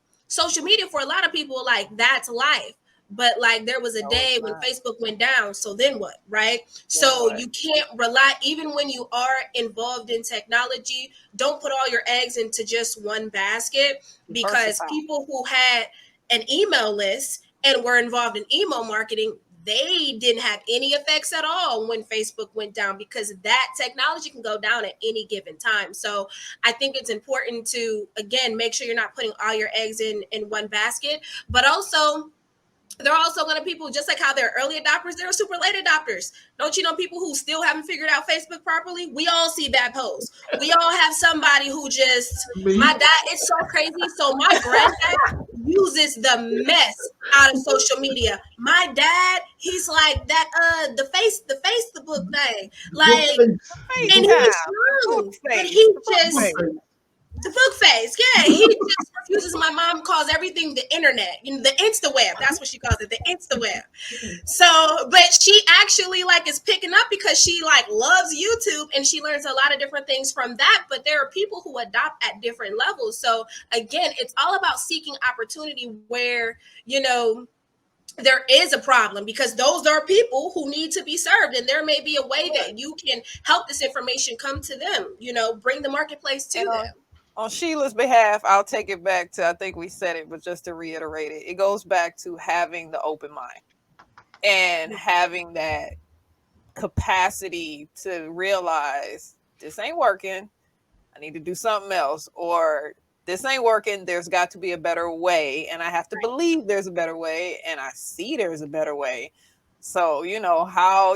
for a lot of people, like that's life. But like there was a No, day it's when not. Facebook went down. So then what, right? Then So what? you can't rely, even when you are involved in technology, don't put all your eggs into just one basket, because Diversify. people who had an email list and were involved in email marketing, they didn't have any effects at all when Facebook went down, because that technology can go down at any given time. So I think it's important to, again, make sure you're not putting all your eggs in one basket, but also there are also going to people, just like how they're early adopters, there are super late adopters. Don't you know people who still haven't figured out Facebook properly? We all see bad posts. We all have somebody who just, my dad, it's so crazy. So my granddad uses the mess out of social media. My dad, he's like that, the Facebook thing. Like, and FaceTime. he's Book young, but face. he The book just, face. the book face, yeah. He just refuses. My mom calls everything the internet, the Instaweb. That's what she calls it, the Instaweb. So, but she actually like is picking up because she like loves YouTube and she learns a lot of different things from that. But there are people who adopt at different levels. So again, it's all about seeking opportunity where there is a problem, because those are people who need to be served, and there may be a way that you can help this information come to them. Bring the marketplace to And them. on Sheila's behalf, I'll take it back to, I think we said it, but just to reiterate it, it goes back to having the open mind and having that capacity to realize this ain't working. I need to do something else, or this ain't working. There's got to be a better way. And I have to believe there's a better way. And I see there's a better way. So, how,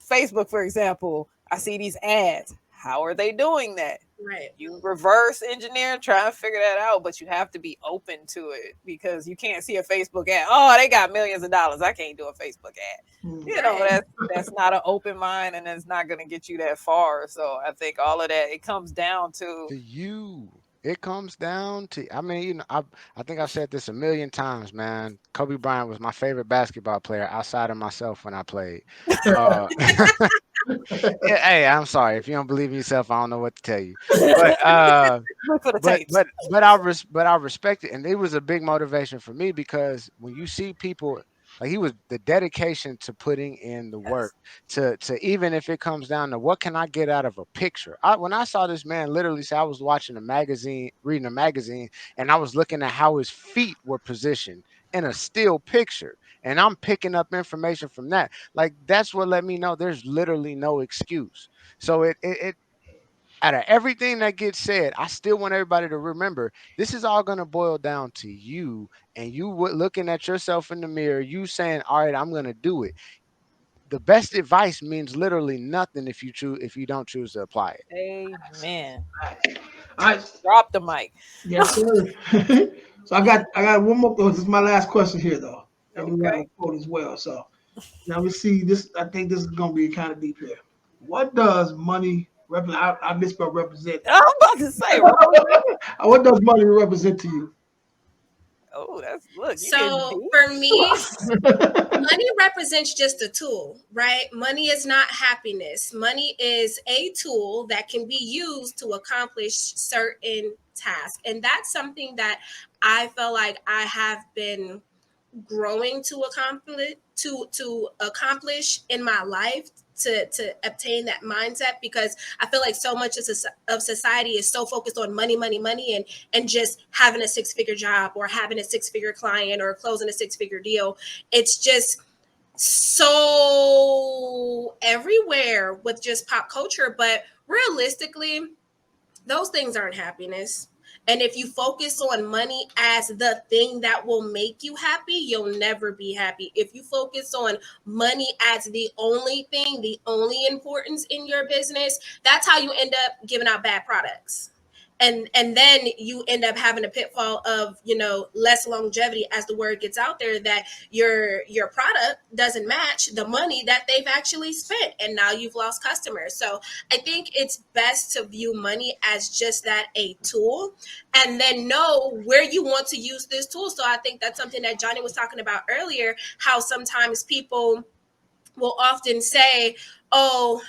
Facebook, for example, I see these ads. How are they doing that? Right. You reverse engineer, try to figure that out, but you have to be open to it, because you can't see a Facebook ad. Oh, they got millions of dollars. I can't do a Facebook ad. That's not an open mind, and it's not going to get you that far. So I think all of that, it comes down to you. It comes down to, I mean, I think I've said this a million times, man. Kobe Bryant was my favorite basketball player outside of myself when I played. Hey, I'm sorry if you don't believe in yourself. I don't know what to tell you, but look for the but tapes. but I respect it, and it was a big motivation for me, because when you see people like, he was the dedication to putting in the work, to even if it comes down to what can I get out of a picture. When I saw this man literally say, I was watching a magazine, reading a magazine, and I was looking at how his feet were positioned in a still picture, and I'm picking up information from that. Like, that's what let me know there's literally no excuse. So it out of everything that gets said, I still want everybody to remember this is all going to boil down to you, and you looking at yourself in the mirror, you saying, all right, I'm going to do it. The best advice means literally nothing if you don't choose to apply it. Amen. All right. Drop the mic. Yes, sir. So I got one more. This is my last question here, though, and then we have Okay. a quote as well. So now we see this. I think this is gonna be kind of deep here. What does money represent? I misspelled represent. I'm about to say, What does money represent to you? oh, that's look. You getting So deep. for me, money represents just a tool, right? Money is not happiness. Money is a tool that can be used to accomplish certain tasks. And that's something that I feel like I have been growing to accomplish in my life, to obtain that mindset, because I feel like so much of society is so focused on money, and just having a 6-figure job, or having a 6-figure client, or closing a 6-figure deal. It's just so everywhere with just pop culture. But realistically, those things aren't happiness. And if you focus on money as the thing that will make you happy, you'll never be happy. If you focus on money as the only thing, the only importance in your business, that's how you end up giving out bad products. And then you end up having a pitfall of, you know, less longevity as the word gets out there that your product doesn't match the money that they've actually spent, and now you've lost customers. So I think it's best to view money as just that, a tool, and then know where you want to use this tool. So I think that's something that Johnny was talking about earlier, how sometimes people will often say, oh,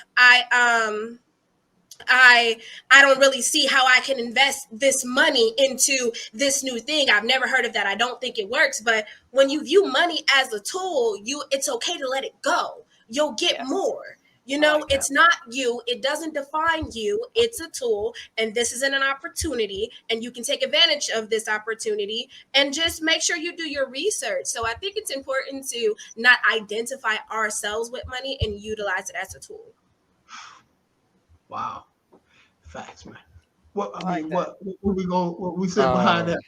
I I don't really see how I can invest this money into this new thing. I've never heard of that. I don't think it works. But when you view money as a tool, it's okay to let it go. You'll get more. You know, like it's not you. It doesn't define you. It's a tool, and this isn't an opportunity, and you can take advantage of this opportunity, and just make sure you do your research. So I think it's important to not identify ourselves with money and utilize it as a tool. Wow. Facts, man. What I like mean, that. what we said behind Uh, that?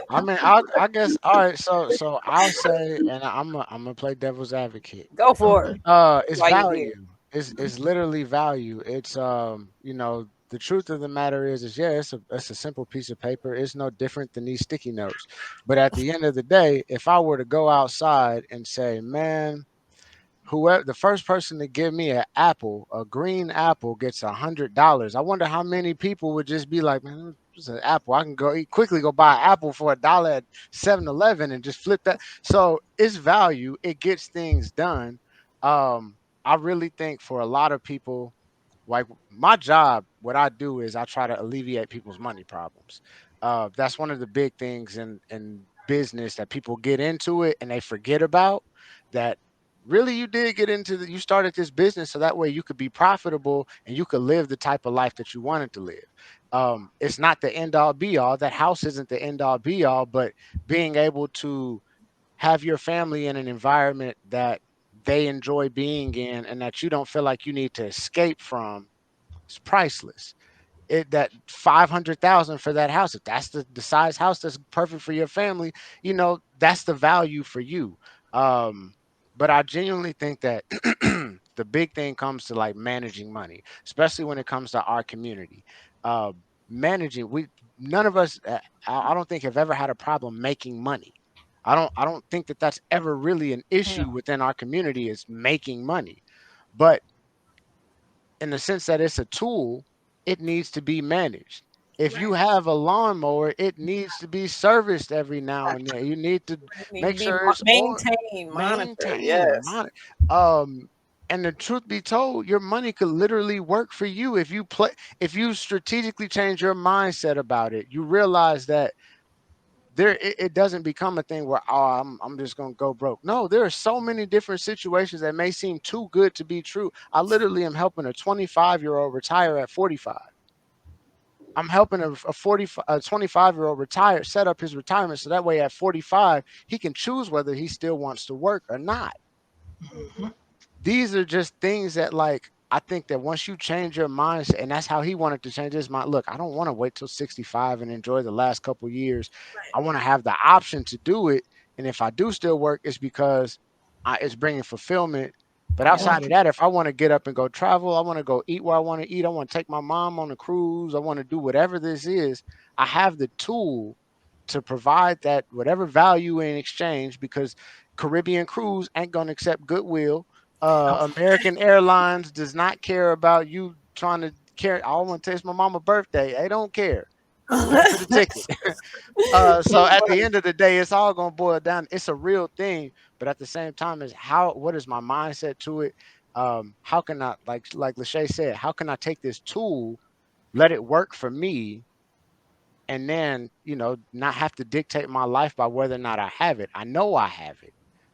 I mean, I guess all right. So I'll say, and I'm gonna play devil's advocate. Go for Okay. it. It's Why you here? value. It's literally value. It's you know, the truth of the matter is yeah, it's a simple piece of paper. It's no different than these sticky notes. But at the end of the day, if I were to go outside and say, man, whoever the first person to give me an apple, a green apple, gets $100. I wonder how many people would just be like, man, it's an apple. I can quickly go buy an apple for $1 at 7-Eleven and just flip that. So it's value. It gets things done. I really think for a lot of people, like my job, what I do is I try to alleviate people's money problems. That's one of the big things in business that people get into it and they forget about that really you did get into you started this business so that way you could be profitable and you could live the type of life that you wanted to live. It's not the end all be all. That house isn't the end all be all, but being able to have your family in an environment that they enjoy being in and that you don't feel like you need to escape from is priceless. That 500,000 for that house, if that's the size house that's perfect for your family, you know, that's the value for you. um but I genuinely think that the big thing comes to like managing money, especially when it comes to our community. uh Managing, we none of us, I don't think, have ever had a problem making money. I don't think that that's ever really an issue No. within our community, is making money. But in the sense that it's a tool, it needs to be managed. If you Right. have a lawnmower, it needs to be serviced every now and then. You need to It need to make be sure it's oil maintained, monitored. maintained. Yes. Um, and the truth be told, your money could literally work for you if you strategically change your mindset about it. You realize that it doesn't become a thing where, oh, I'm just gonna go broke. No, there are so many different situations that may seem too good to be true. I literally am helping a 25-year-old retire at 45. I'm helping a 25-year-old retire, set up his retirement so that way at 45 he can choose whether he still wants to work or not. Mhm. These are just things that, like, I think that once you change your mindset, and that's how he wanted to change his mind. Look, I don't want to wait till 65 and enjoy the last couple years. Right. I want to have the option to do it. And if I do still work, it's because it's bringing fulfillment. But Yeah. outside of that, if I want to get up and go travel, I want to go eat where I want to eat, I want to take my mom on a cruise, I want to do whatever this is, I have the tool to provide that whatever value in exchange, because Caribbean Cruise ain't going to accept goodwill. American Airlines does not care about you trying to carry. I want to taste my mama birthday. They don't care. Pay for the ticket. So at the end of the day, it's all gonna boil down. It's a real thing, but at the same time, is what is my mindset to it? How can I, like LaShay said, how can I take this tool, let it work for me, and then, not have to dictate my life by whether or not I have it. I know I have it.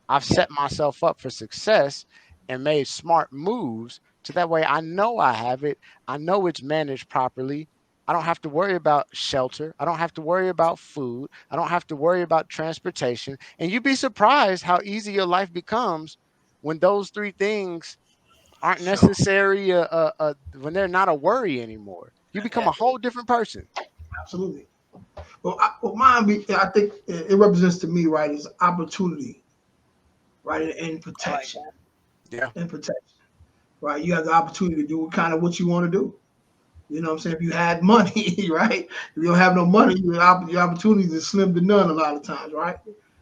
I've Yeah. set myself up for success and made smart moves to that way I know I have it. I know it's managed properly. I don't have to worry about shelter. I don't have to worry about food. I don't have to worry about transportation. And you'd be surprised how easy your life becomes when those three things aren't Sure. necessary, when they're not a worry anymore. You become Yeah. a whole different person. Absolutely. Well, mine, I think it represents to me, right, is opportunity, right, and I like protection, that. Yeah. and protection, right. You have the opportunity to do kind of what you want to do. You know what I'm saying? If you had money, right? If you don't have no money, your opportunities is slim to none a lot of times, right?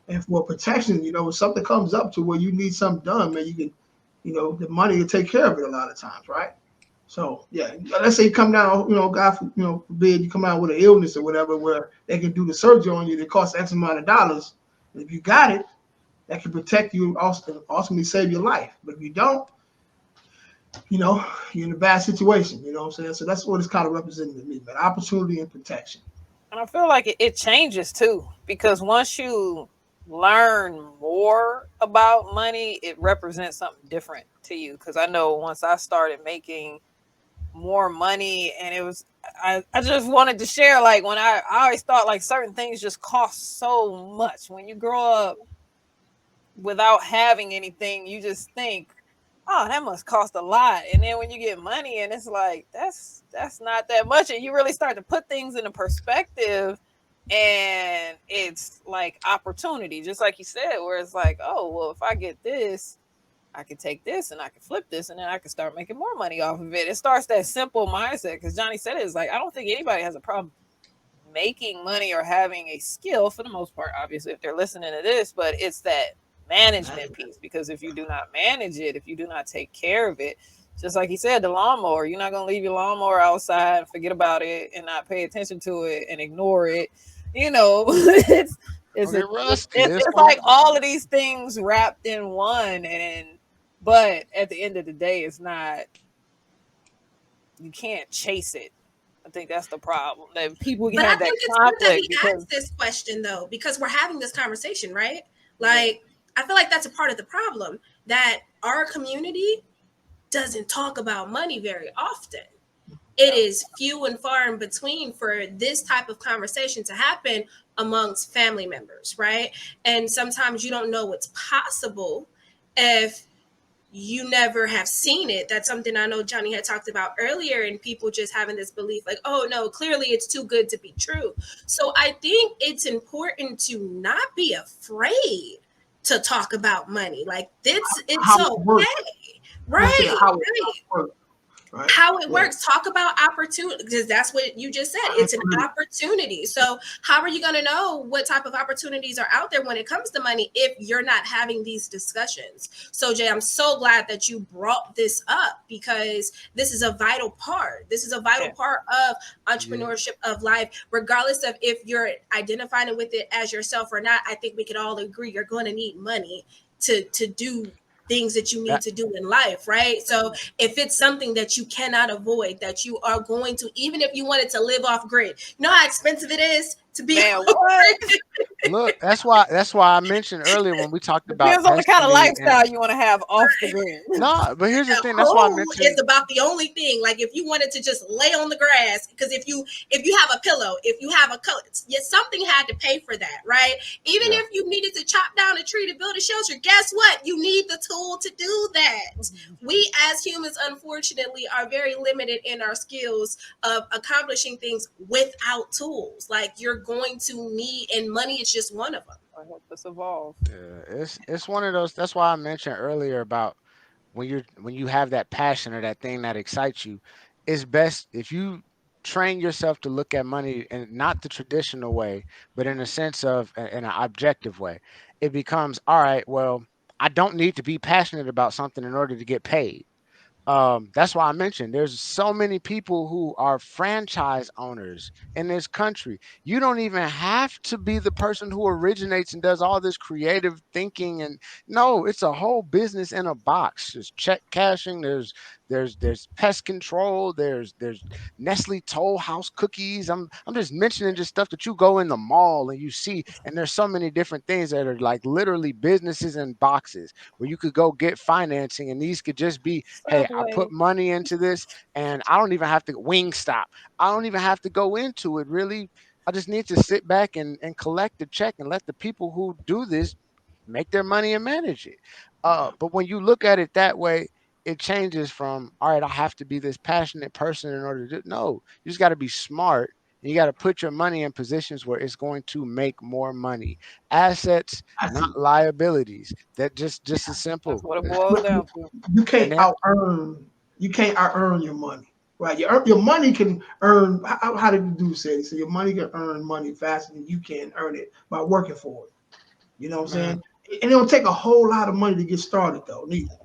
And for protection, if something comes up to where you need something done, man, you can, the money will take care of it a lot of times, right? So yeah, let's say you come down, God, forbid you come out with an illness or whatever, where they can do the surgery on you that costs X amount of dollars. And if you got it, that can protect you and also ultimately save your life. But if you don't, you're in a bad situation. You know what I'm saying? So that's what it's kind of representing to me, man. Opportunity and protection. And I feel like it changes too, because once you learn more about money, it represents something different to you. Because I know once I started making more money, and I just wanted to share, like, when I always thought like certain things just cost so much. When you grow up without having anything, you just think, oh, that must cost a lot. And then when you get money and it's like, that's not that much. And you really start to put things into perspective, and it's like opportunity, just like you said, where it's like, oh, well, if I get this, I can take this and I can flip this, and then I can start making more money off of it. It starts that simple mindset, because Johnny said it, is like, I don't think anybody has a problem making money or having a skill, for the most part, obviously, if they're listening to this, but it's that management piece. Because if you do not manage it, if you do not take care of it, just like he said, the lawnmower, you're not going to leave your lawnmower outside and forget about it and not pay attention to it and ignore it. It's, Okay, rusty. it's like all of these things wrapped in one. But at the end of the day, it's not, you can't chase it. I think that's the problem. That people can But I have that think it's good that conflict he because asked this question though, because we're having this conversation, right? Like, I feel like that's a part of the problem, that our community doesn't talk about money very often. It is few and far in between for this type of conversation to happen amongst family members, right? And sometimes you don't know what's possible if you never have seen it. That's something I know Johnny had talked about earlier, and people just having this belief like, oh no, clearly it's too good to be true. So I think it's important to not be afraid to talk about money. Like, it's How it works. okay. Right. How Right. it works. Right. How it Yeah. works. Talk about opportunity, because that's what you just said. It's an opportunity. So how are you going to know what type of opportunities are out there when it comes to money if you're not having these discussions? So Jay, I'm so glad that you brought this up, because this is a vital part. This is a vital part of entrepreneurship, of life, regardless of if you're identifying with it as yourself or not. I think we could all agree you're going to need money to do things that you need to do in life, right? So if it's something that you cannot avoid, that you are going to, even if you wanted to live off grid, you know how expensive it is to be man, what? Look, that's why I mentioned earlier when we talked about Depends on the kind of destiny and lifestyle you want to have off the grid. no, but here's the thing. That's why I home mentioned is about the only thing. Like, if you wanted to just lay on the grass, because if you have a pillow, if you have a coat, something had to pay for that, right? Even if you needed to chop down a tree to build a shelter, guess what? You need the tool to do that. We as humans, unfortunately, are very limited in our skills of accomplishing things without tools. Like, you're going to need, and money is just one of them. Help us evolve. it's one of those. That's why I mentioned earlier about when you have that passion or that thing that excites you, it's best if you train yourself to look at money in not the traditional way, but in a sense of in an objective way. It becomes all right. Well, I don't need to be passionate about something in order to get paid. That's why I mentioned there's so many people who are franchise owners in this country. You don't even have to be the person who originates and does all this creative thinking. And no, it's a whole business in a box. There's check cashing. There's pest control. There's Nestle Toll House cookies. I'm just mentioning just stuff that you go in the mall and you see. And there's so many different things that are like literally businesses in boxes where you could go get financing, and these could just be, hey, I Subway. put money into this and I don't even have to Wingstop. I don't even have to go into it really. I just need to sit back and collect the check and let the people who do this make their money and manage it. But when you look at it that way, it changes from, all right, I have to be this passionate person in order to do. No, you just got to be smart You got to put your money in positions where it's going to make more money. Assets, I not see. liabilities. That just as simple. That's what it boils down to. You And can't then out earn. You can't out earn your money, right? Your money can earn. How did the dude say? So your money can earn money faster than you can earn it by working for it. You know what I'm man, saying? And it don't take a whole lot of money to get started, though. Neither.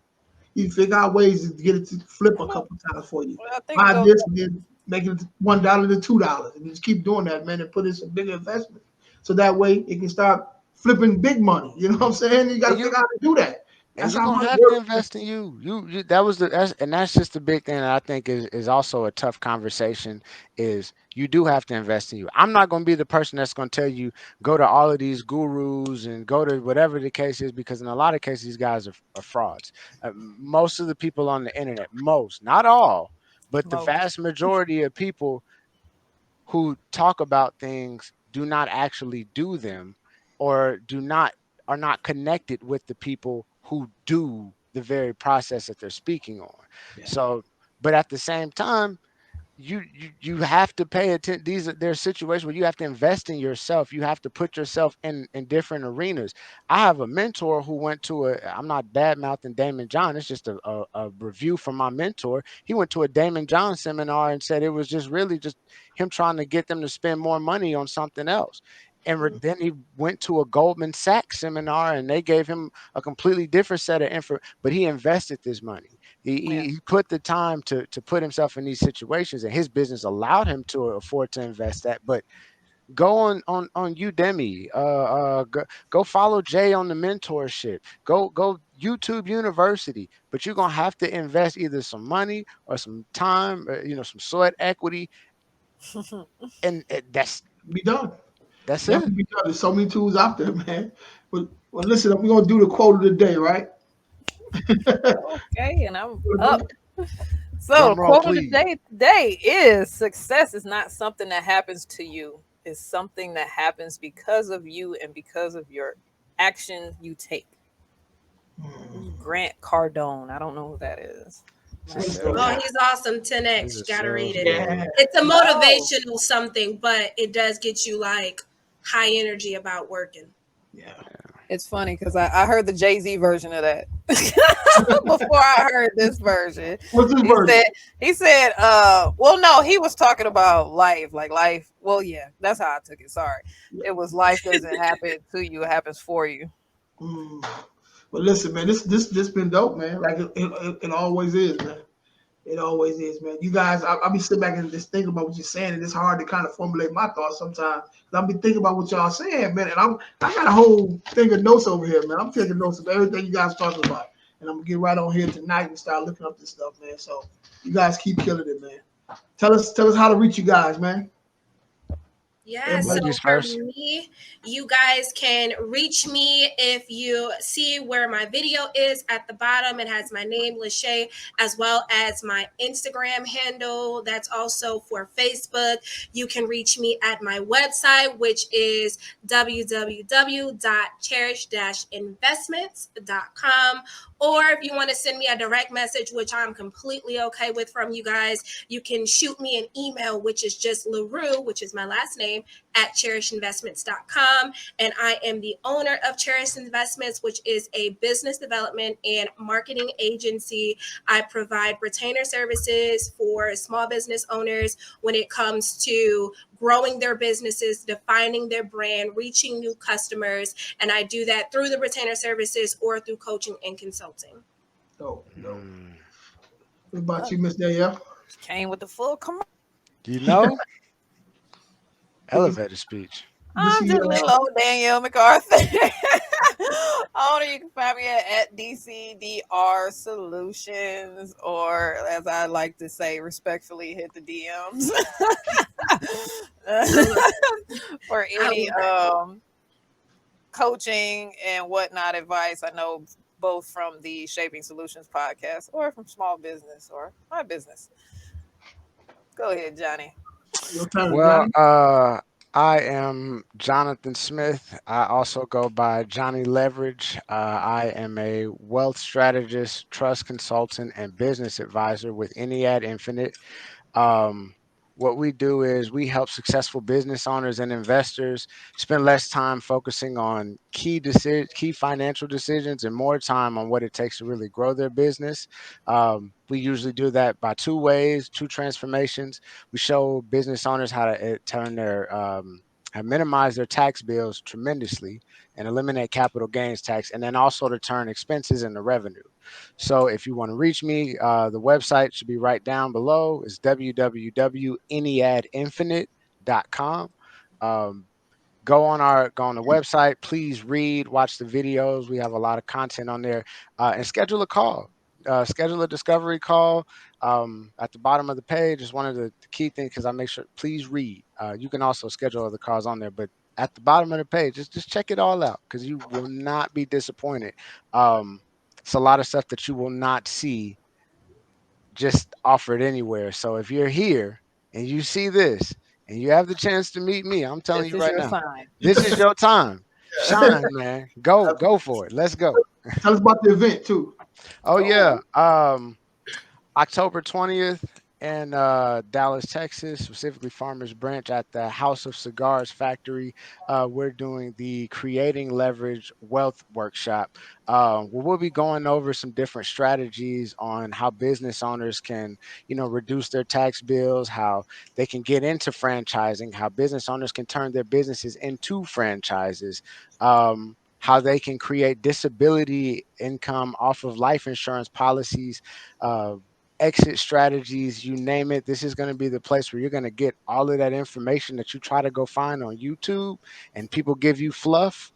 You figure out ways to get it to flip a Well, couple times for you. I think it Buy goes. this and then make it $1 to $2, and just keep doing that, man, and put in some bigger investment. So that way it can start flipping big money. You know what I'm saying? You got to and figure you out how to do that. and That's you're how gonna money have to works. invest in you. That was that's just the big thing that I think is also a tough conversation. Is you do have to invest in you. I'm not gonna be the person that's gonna tell you go to all of these gurus and go to whatever the case is, because in a lot of cases these guys are frauds. Most of the people on the internet, most, not all, but the Most. vast majority of people who talk about things do not actually do them, or do not are not connected with the people who do the very process that they're speaking on. Yeah. So, but at the same time, you have to pay attention. There's situations where you have to invest in yourself. You have to put yourself in different arenas. I have a mentor who went to a, I'm not bad mouthing Damon John, it's just a review from my mentor. He went to a Damon John seminar and said it was just really just him trying to get them to spend more money on something else. And then he went to a Goldman Sachs seminar and they gave him a completely different set of info, but he invested this money. Yeah. He put the time to put himself in these situations, and his business allowed him to afford to invest that. But go on Udemy, go follow Jay on the mentorship, go YouTube University. But you're gonna have to invest either some money or some time, some sweat equity, and Be done. that's it. Definitely be done. There's so many tools out there, man. But well, listen, we're gonna do the quote of the day, right? Okay, and I'm up. So, the Drum roll, quote of the please. day today is success is not something that happens to you. It's something that happens because of you and because of your action you take. Grant Cardone. I don't know who that is. It's a Let's Oh, go. he's awesome. He's 10x. a You gotta read sales it. Yeah. guru. It's a No. motivational something, but it does get you like high energy about working. Yeah. It's funny because I heard the Jay-Z version of that before I heard this version. What's this He version? said, well, no, he was talking about life, like life. Well, yeah, that's how I took it. Sorry. Yeah. It was life doesn't happen to you, it happens for you. But listen, man, this been dope, man. Like it always is, man. It always is, man. You guys, I'll be sitting back and just thinking about what you're saying, and it's hard to kind of formulate my thoughts sometimes. I'll be thinking about what y'all saying, man, and I got a whole thing of notes over here, man. I'm taking notes of everything you guys talking about, and I'm gonna get right on here tonight and start looking up this stuff, man. So you guys keep killing it, man. Tell us how to reach you guys, man. Yeah, so Everybody, Ladies for first. me, you guys can reach me if you see where my video is at the bottom. It has my name, LaShay, as well as my Instagram handle. That's also for Facebook. You can reach me at my website, which is www.cherished-investments.com. Or if you want to send me a direct message, which I'm completely okay with from you guys, you can shoot me an email, which is just Larue, which is my last name, at cherishedinvestments.com. And I am the owner of Cherished Investments, which is a business development and marketing agency. I provide retainer services for small business owners when it comes to growing their businesses, defining their brand, reaching new customers. And I do that through the retainer services or through coaching and consulting. dope. Mm. What about you, Miss Danielle? Came with the full commercial. You know, Good to, elevator speech. good to I'm see just you. little old Danielle MacArthur. Owner, you can find me at DCDR Solutions, or as I like to say respectfully, hit the DMs for any coaching and whatnot advice. I know both from the Shaping Solutions podcast or from small business or my business. Go ahead, Johnny. Your turn, Well, Johnny. I am Jonathan Smith. I also go by Johnny Leverage. I am a wealth strategist, trust consultant, and business advisor with Ennead Infinite. Um, what we do is we help successful business owners and investors spend less time focusing on key financial decisions and more time on what it takes to really grow their business. We usually do that by two ways, two transformations. We show business owners how to turn their minimize their tax bills tremendously and eliminate capital gains tax, and then also to turn expenses into revenue. So if you want to reach me, the website should be right down below. It's www.enneadinfinite.com. Um, go on the website. Please read, watch the videos. We have a lot of content on there, and schedule a call. Schedule a discovery call. At the bottom of the page is one of the key things because I make sure. Please read. You can also schedule other calls on there, but at the bottom of the page, just check it all out because you will not be disappointed. It's a lot of stuff that you will not see just offered anywhere. So if you're here and you see this and you have the chance to meet me, I'm telling This you is right your now, sign. this is your time. Shine, man. Go for it. Let's go. Tell us about the event too. Oh yeah. October 20th in Dallas, Texas, specifically Farmers Branch at the House of Cigars Factory. We're doing the Creating Leverage Wealth Workshop. Where we'll be going over some different strategies on how business owners can, reduce their tax bills, how they can get into franchising, how business owners can turn their businesses into franchises. How they can create disability income off of life insurance policies, exit strategies, you name it. This is going to be the place where you're going to get all of that information that you try to go find on YouTube and people give you fluff.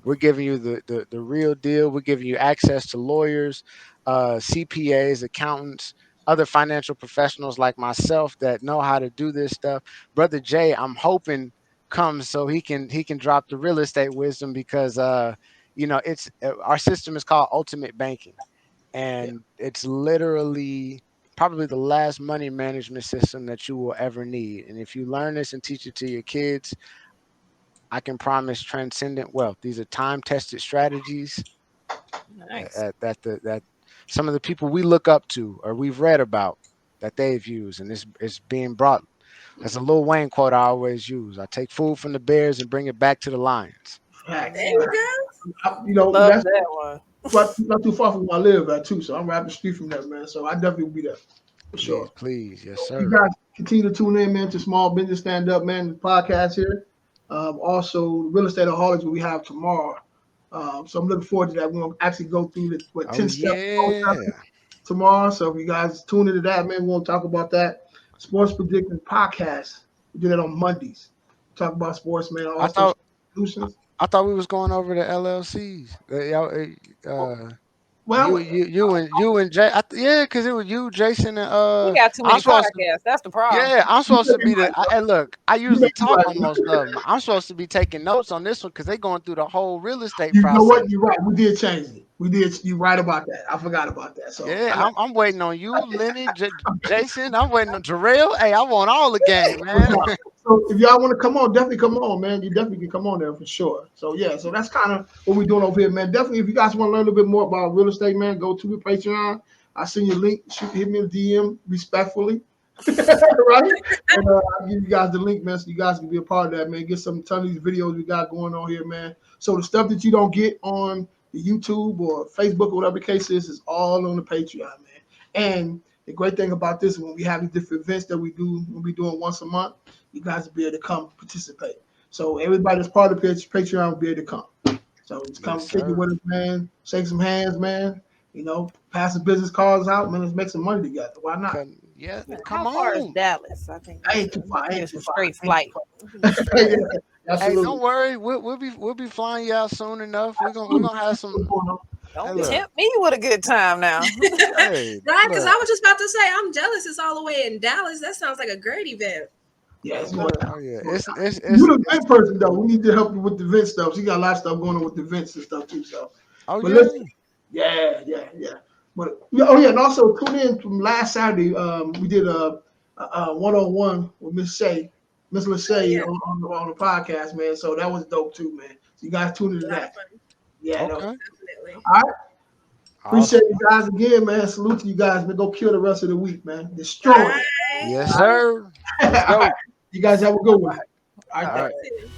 We're giving you the real deal. We're giving you access to lawyers, CPAs, accountants, other financial professionals like myself that know how to do this stuff. Brother Jay, I'm hoping comes so he can drop the real estate wisdom because it's our system is called Ultimate Banking, and it's literally probably the last money management system that you will ever need. And if you learn this and teach it to your kids, I can promise transcendent wealth. These are time-tested strategies Nice. that some of the people we look up to or we've read about that they've used, and it's being brought. That's a Lil Wayne quote I always use. I take food from the bears and bring it back to the lions. Facts. There you go. Love That's that one. not too far from where I live at too. So I'm right up the street from that, man. So I definitely will be there for sure. Please, yes, You sir. guys continue to tune in, man, to Small Business Stand Up, man, the podcast here. Also, Real Estate Aholics, what we have tomorrow. So I'm looking forward to that. We're going to actually go through the 10 steps tomorrow. So if you guys tune into that, man, we'll talk about that. Sports Predicting Podcast. We do that on Mondays. Talk about sports, man. I Also, thought solutions. I thought we was going over the LLCs. Well, You and Jay. Yeah, because it was you, Jason, and We got too I'm many supposed to. podcasts. That's the problem. Yeah, I'm supposed to be the. And look, I you may usually be talk right. on most of them. I'm supposed to be taking notes on this one because they're going through the whole real estate You know process. what? You're right. We did change it. We did. You're right about that. I forgot about that. So Yeah, I got. I'm waiting on you, Lenny, Jason. I'm waiting on Jarrell. Hey, I want all the game, man. So if y'all want to come on, definitely come on, man. You definitely can come on there for sure. So yeah, so that's kind of what we're doing over here, man. Definitely, if you guys want to learn a little bit more about real estate, man, go to the Patreon. I send you a link. Hit me a DM respectfully, right? And I'll give you guys the link, man, so you guys can be a part of that, man. Get some ton of these videos we got going on here, man. So the stuff that you don't get on the YouTube or Facebook or whatever the case is all on the Patreon, man. And the great thing about this, when we have these different events that we do, we'll be doing once a month, you guys will be able to come participate. So everybody that's part of the Patreon will be able to come. So just come kick it with us, man. Shake some hands, man. Pass the business cards out, man. Let's make some money together. Why not? Come How far is on. Dallas? I think I ain't too far. it's a straight flight. Hey, Absolutely. don't worry. We'll be flying you out soon enough. We're gonna have some. Don't tempt me with a good time now. Hey, Right, because I was just about to say I'm jealous. It's all the way in Dallas. That sounds like a great event. Yeah, it's going down. Oh yeah, You're it's the event person though. We need to help you with the event stuff. She got a lot of stuff going on with the events and stuff too. So, oh but yeah. listen, yeah. But and also tune in from last Saturday. We did a one-on-one with LaShay on the podcast, man. So that was dope too, man. So you guys tune into that. Yeah, Okay. definitely. All right. Appreciate Awesome. you guys again, man. Salute to you guys, man. Go kill the rest of the week, man. Destroy it. Bye. Yes, sir. Let's All go. right. You guys have a good one. All right, All thanks. right.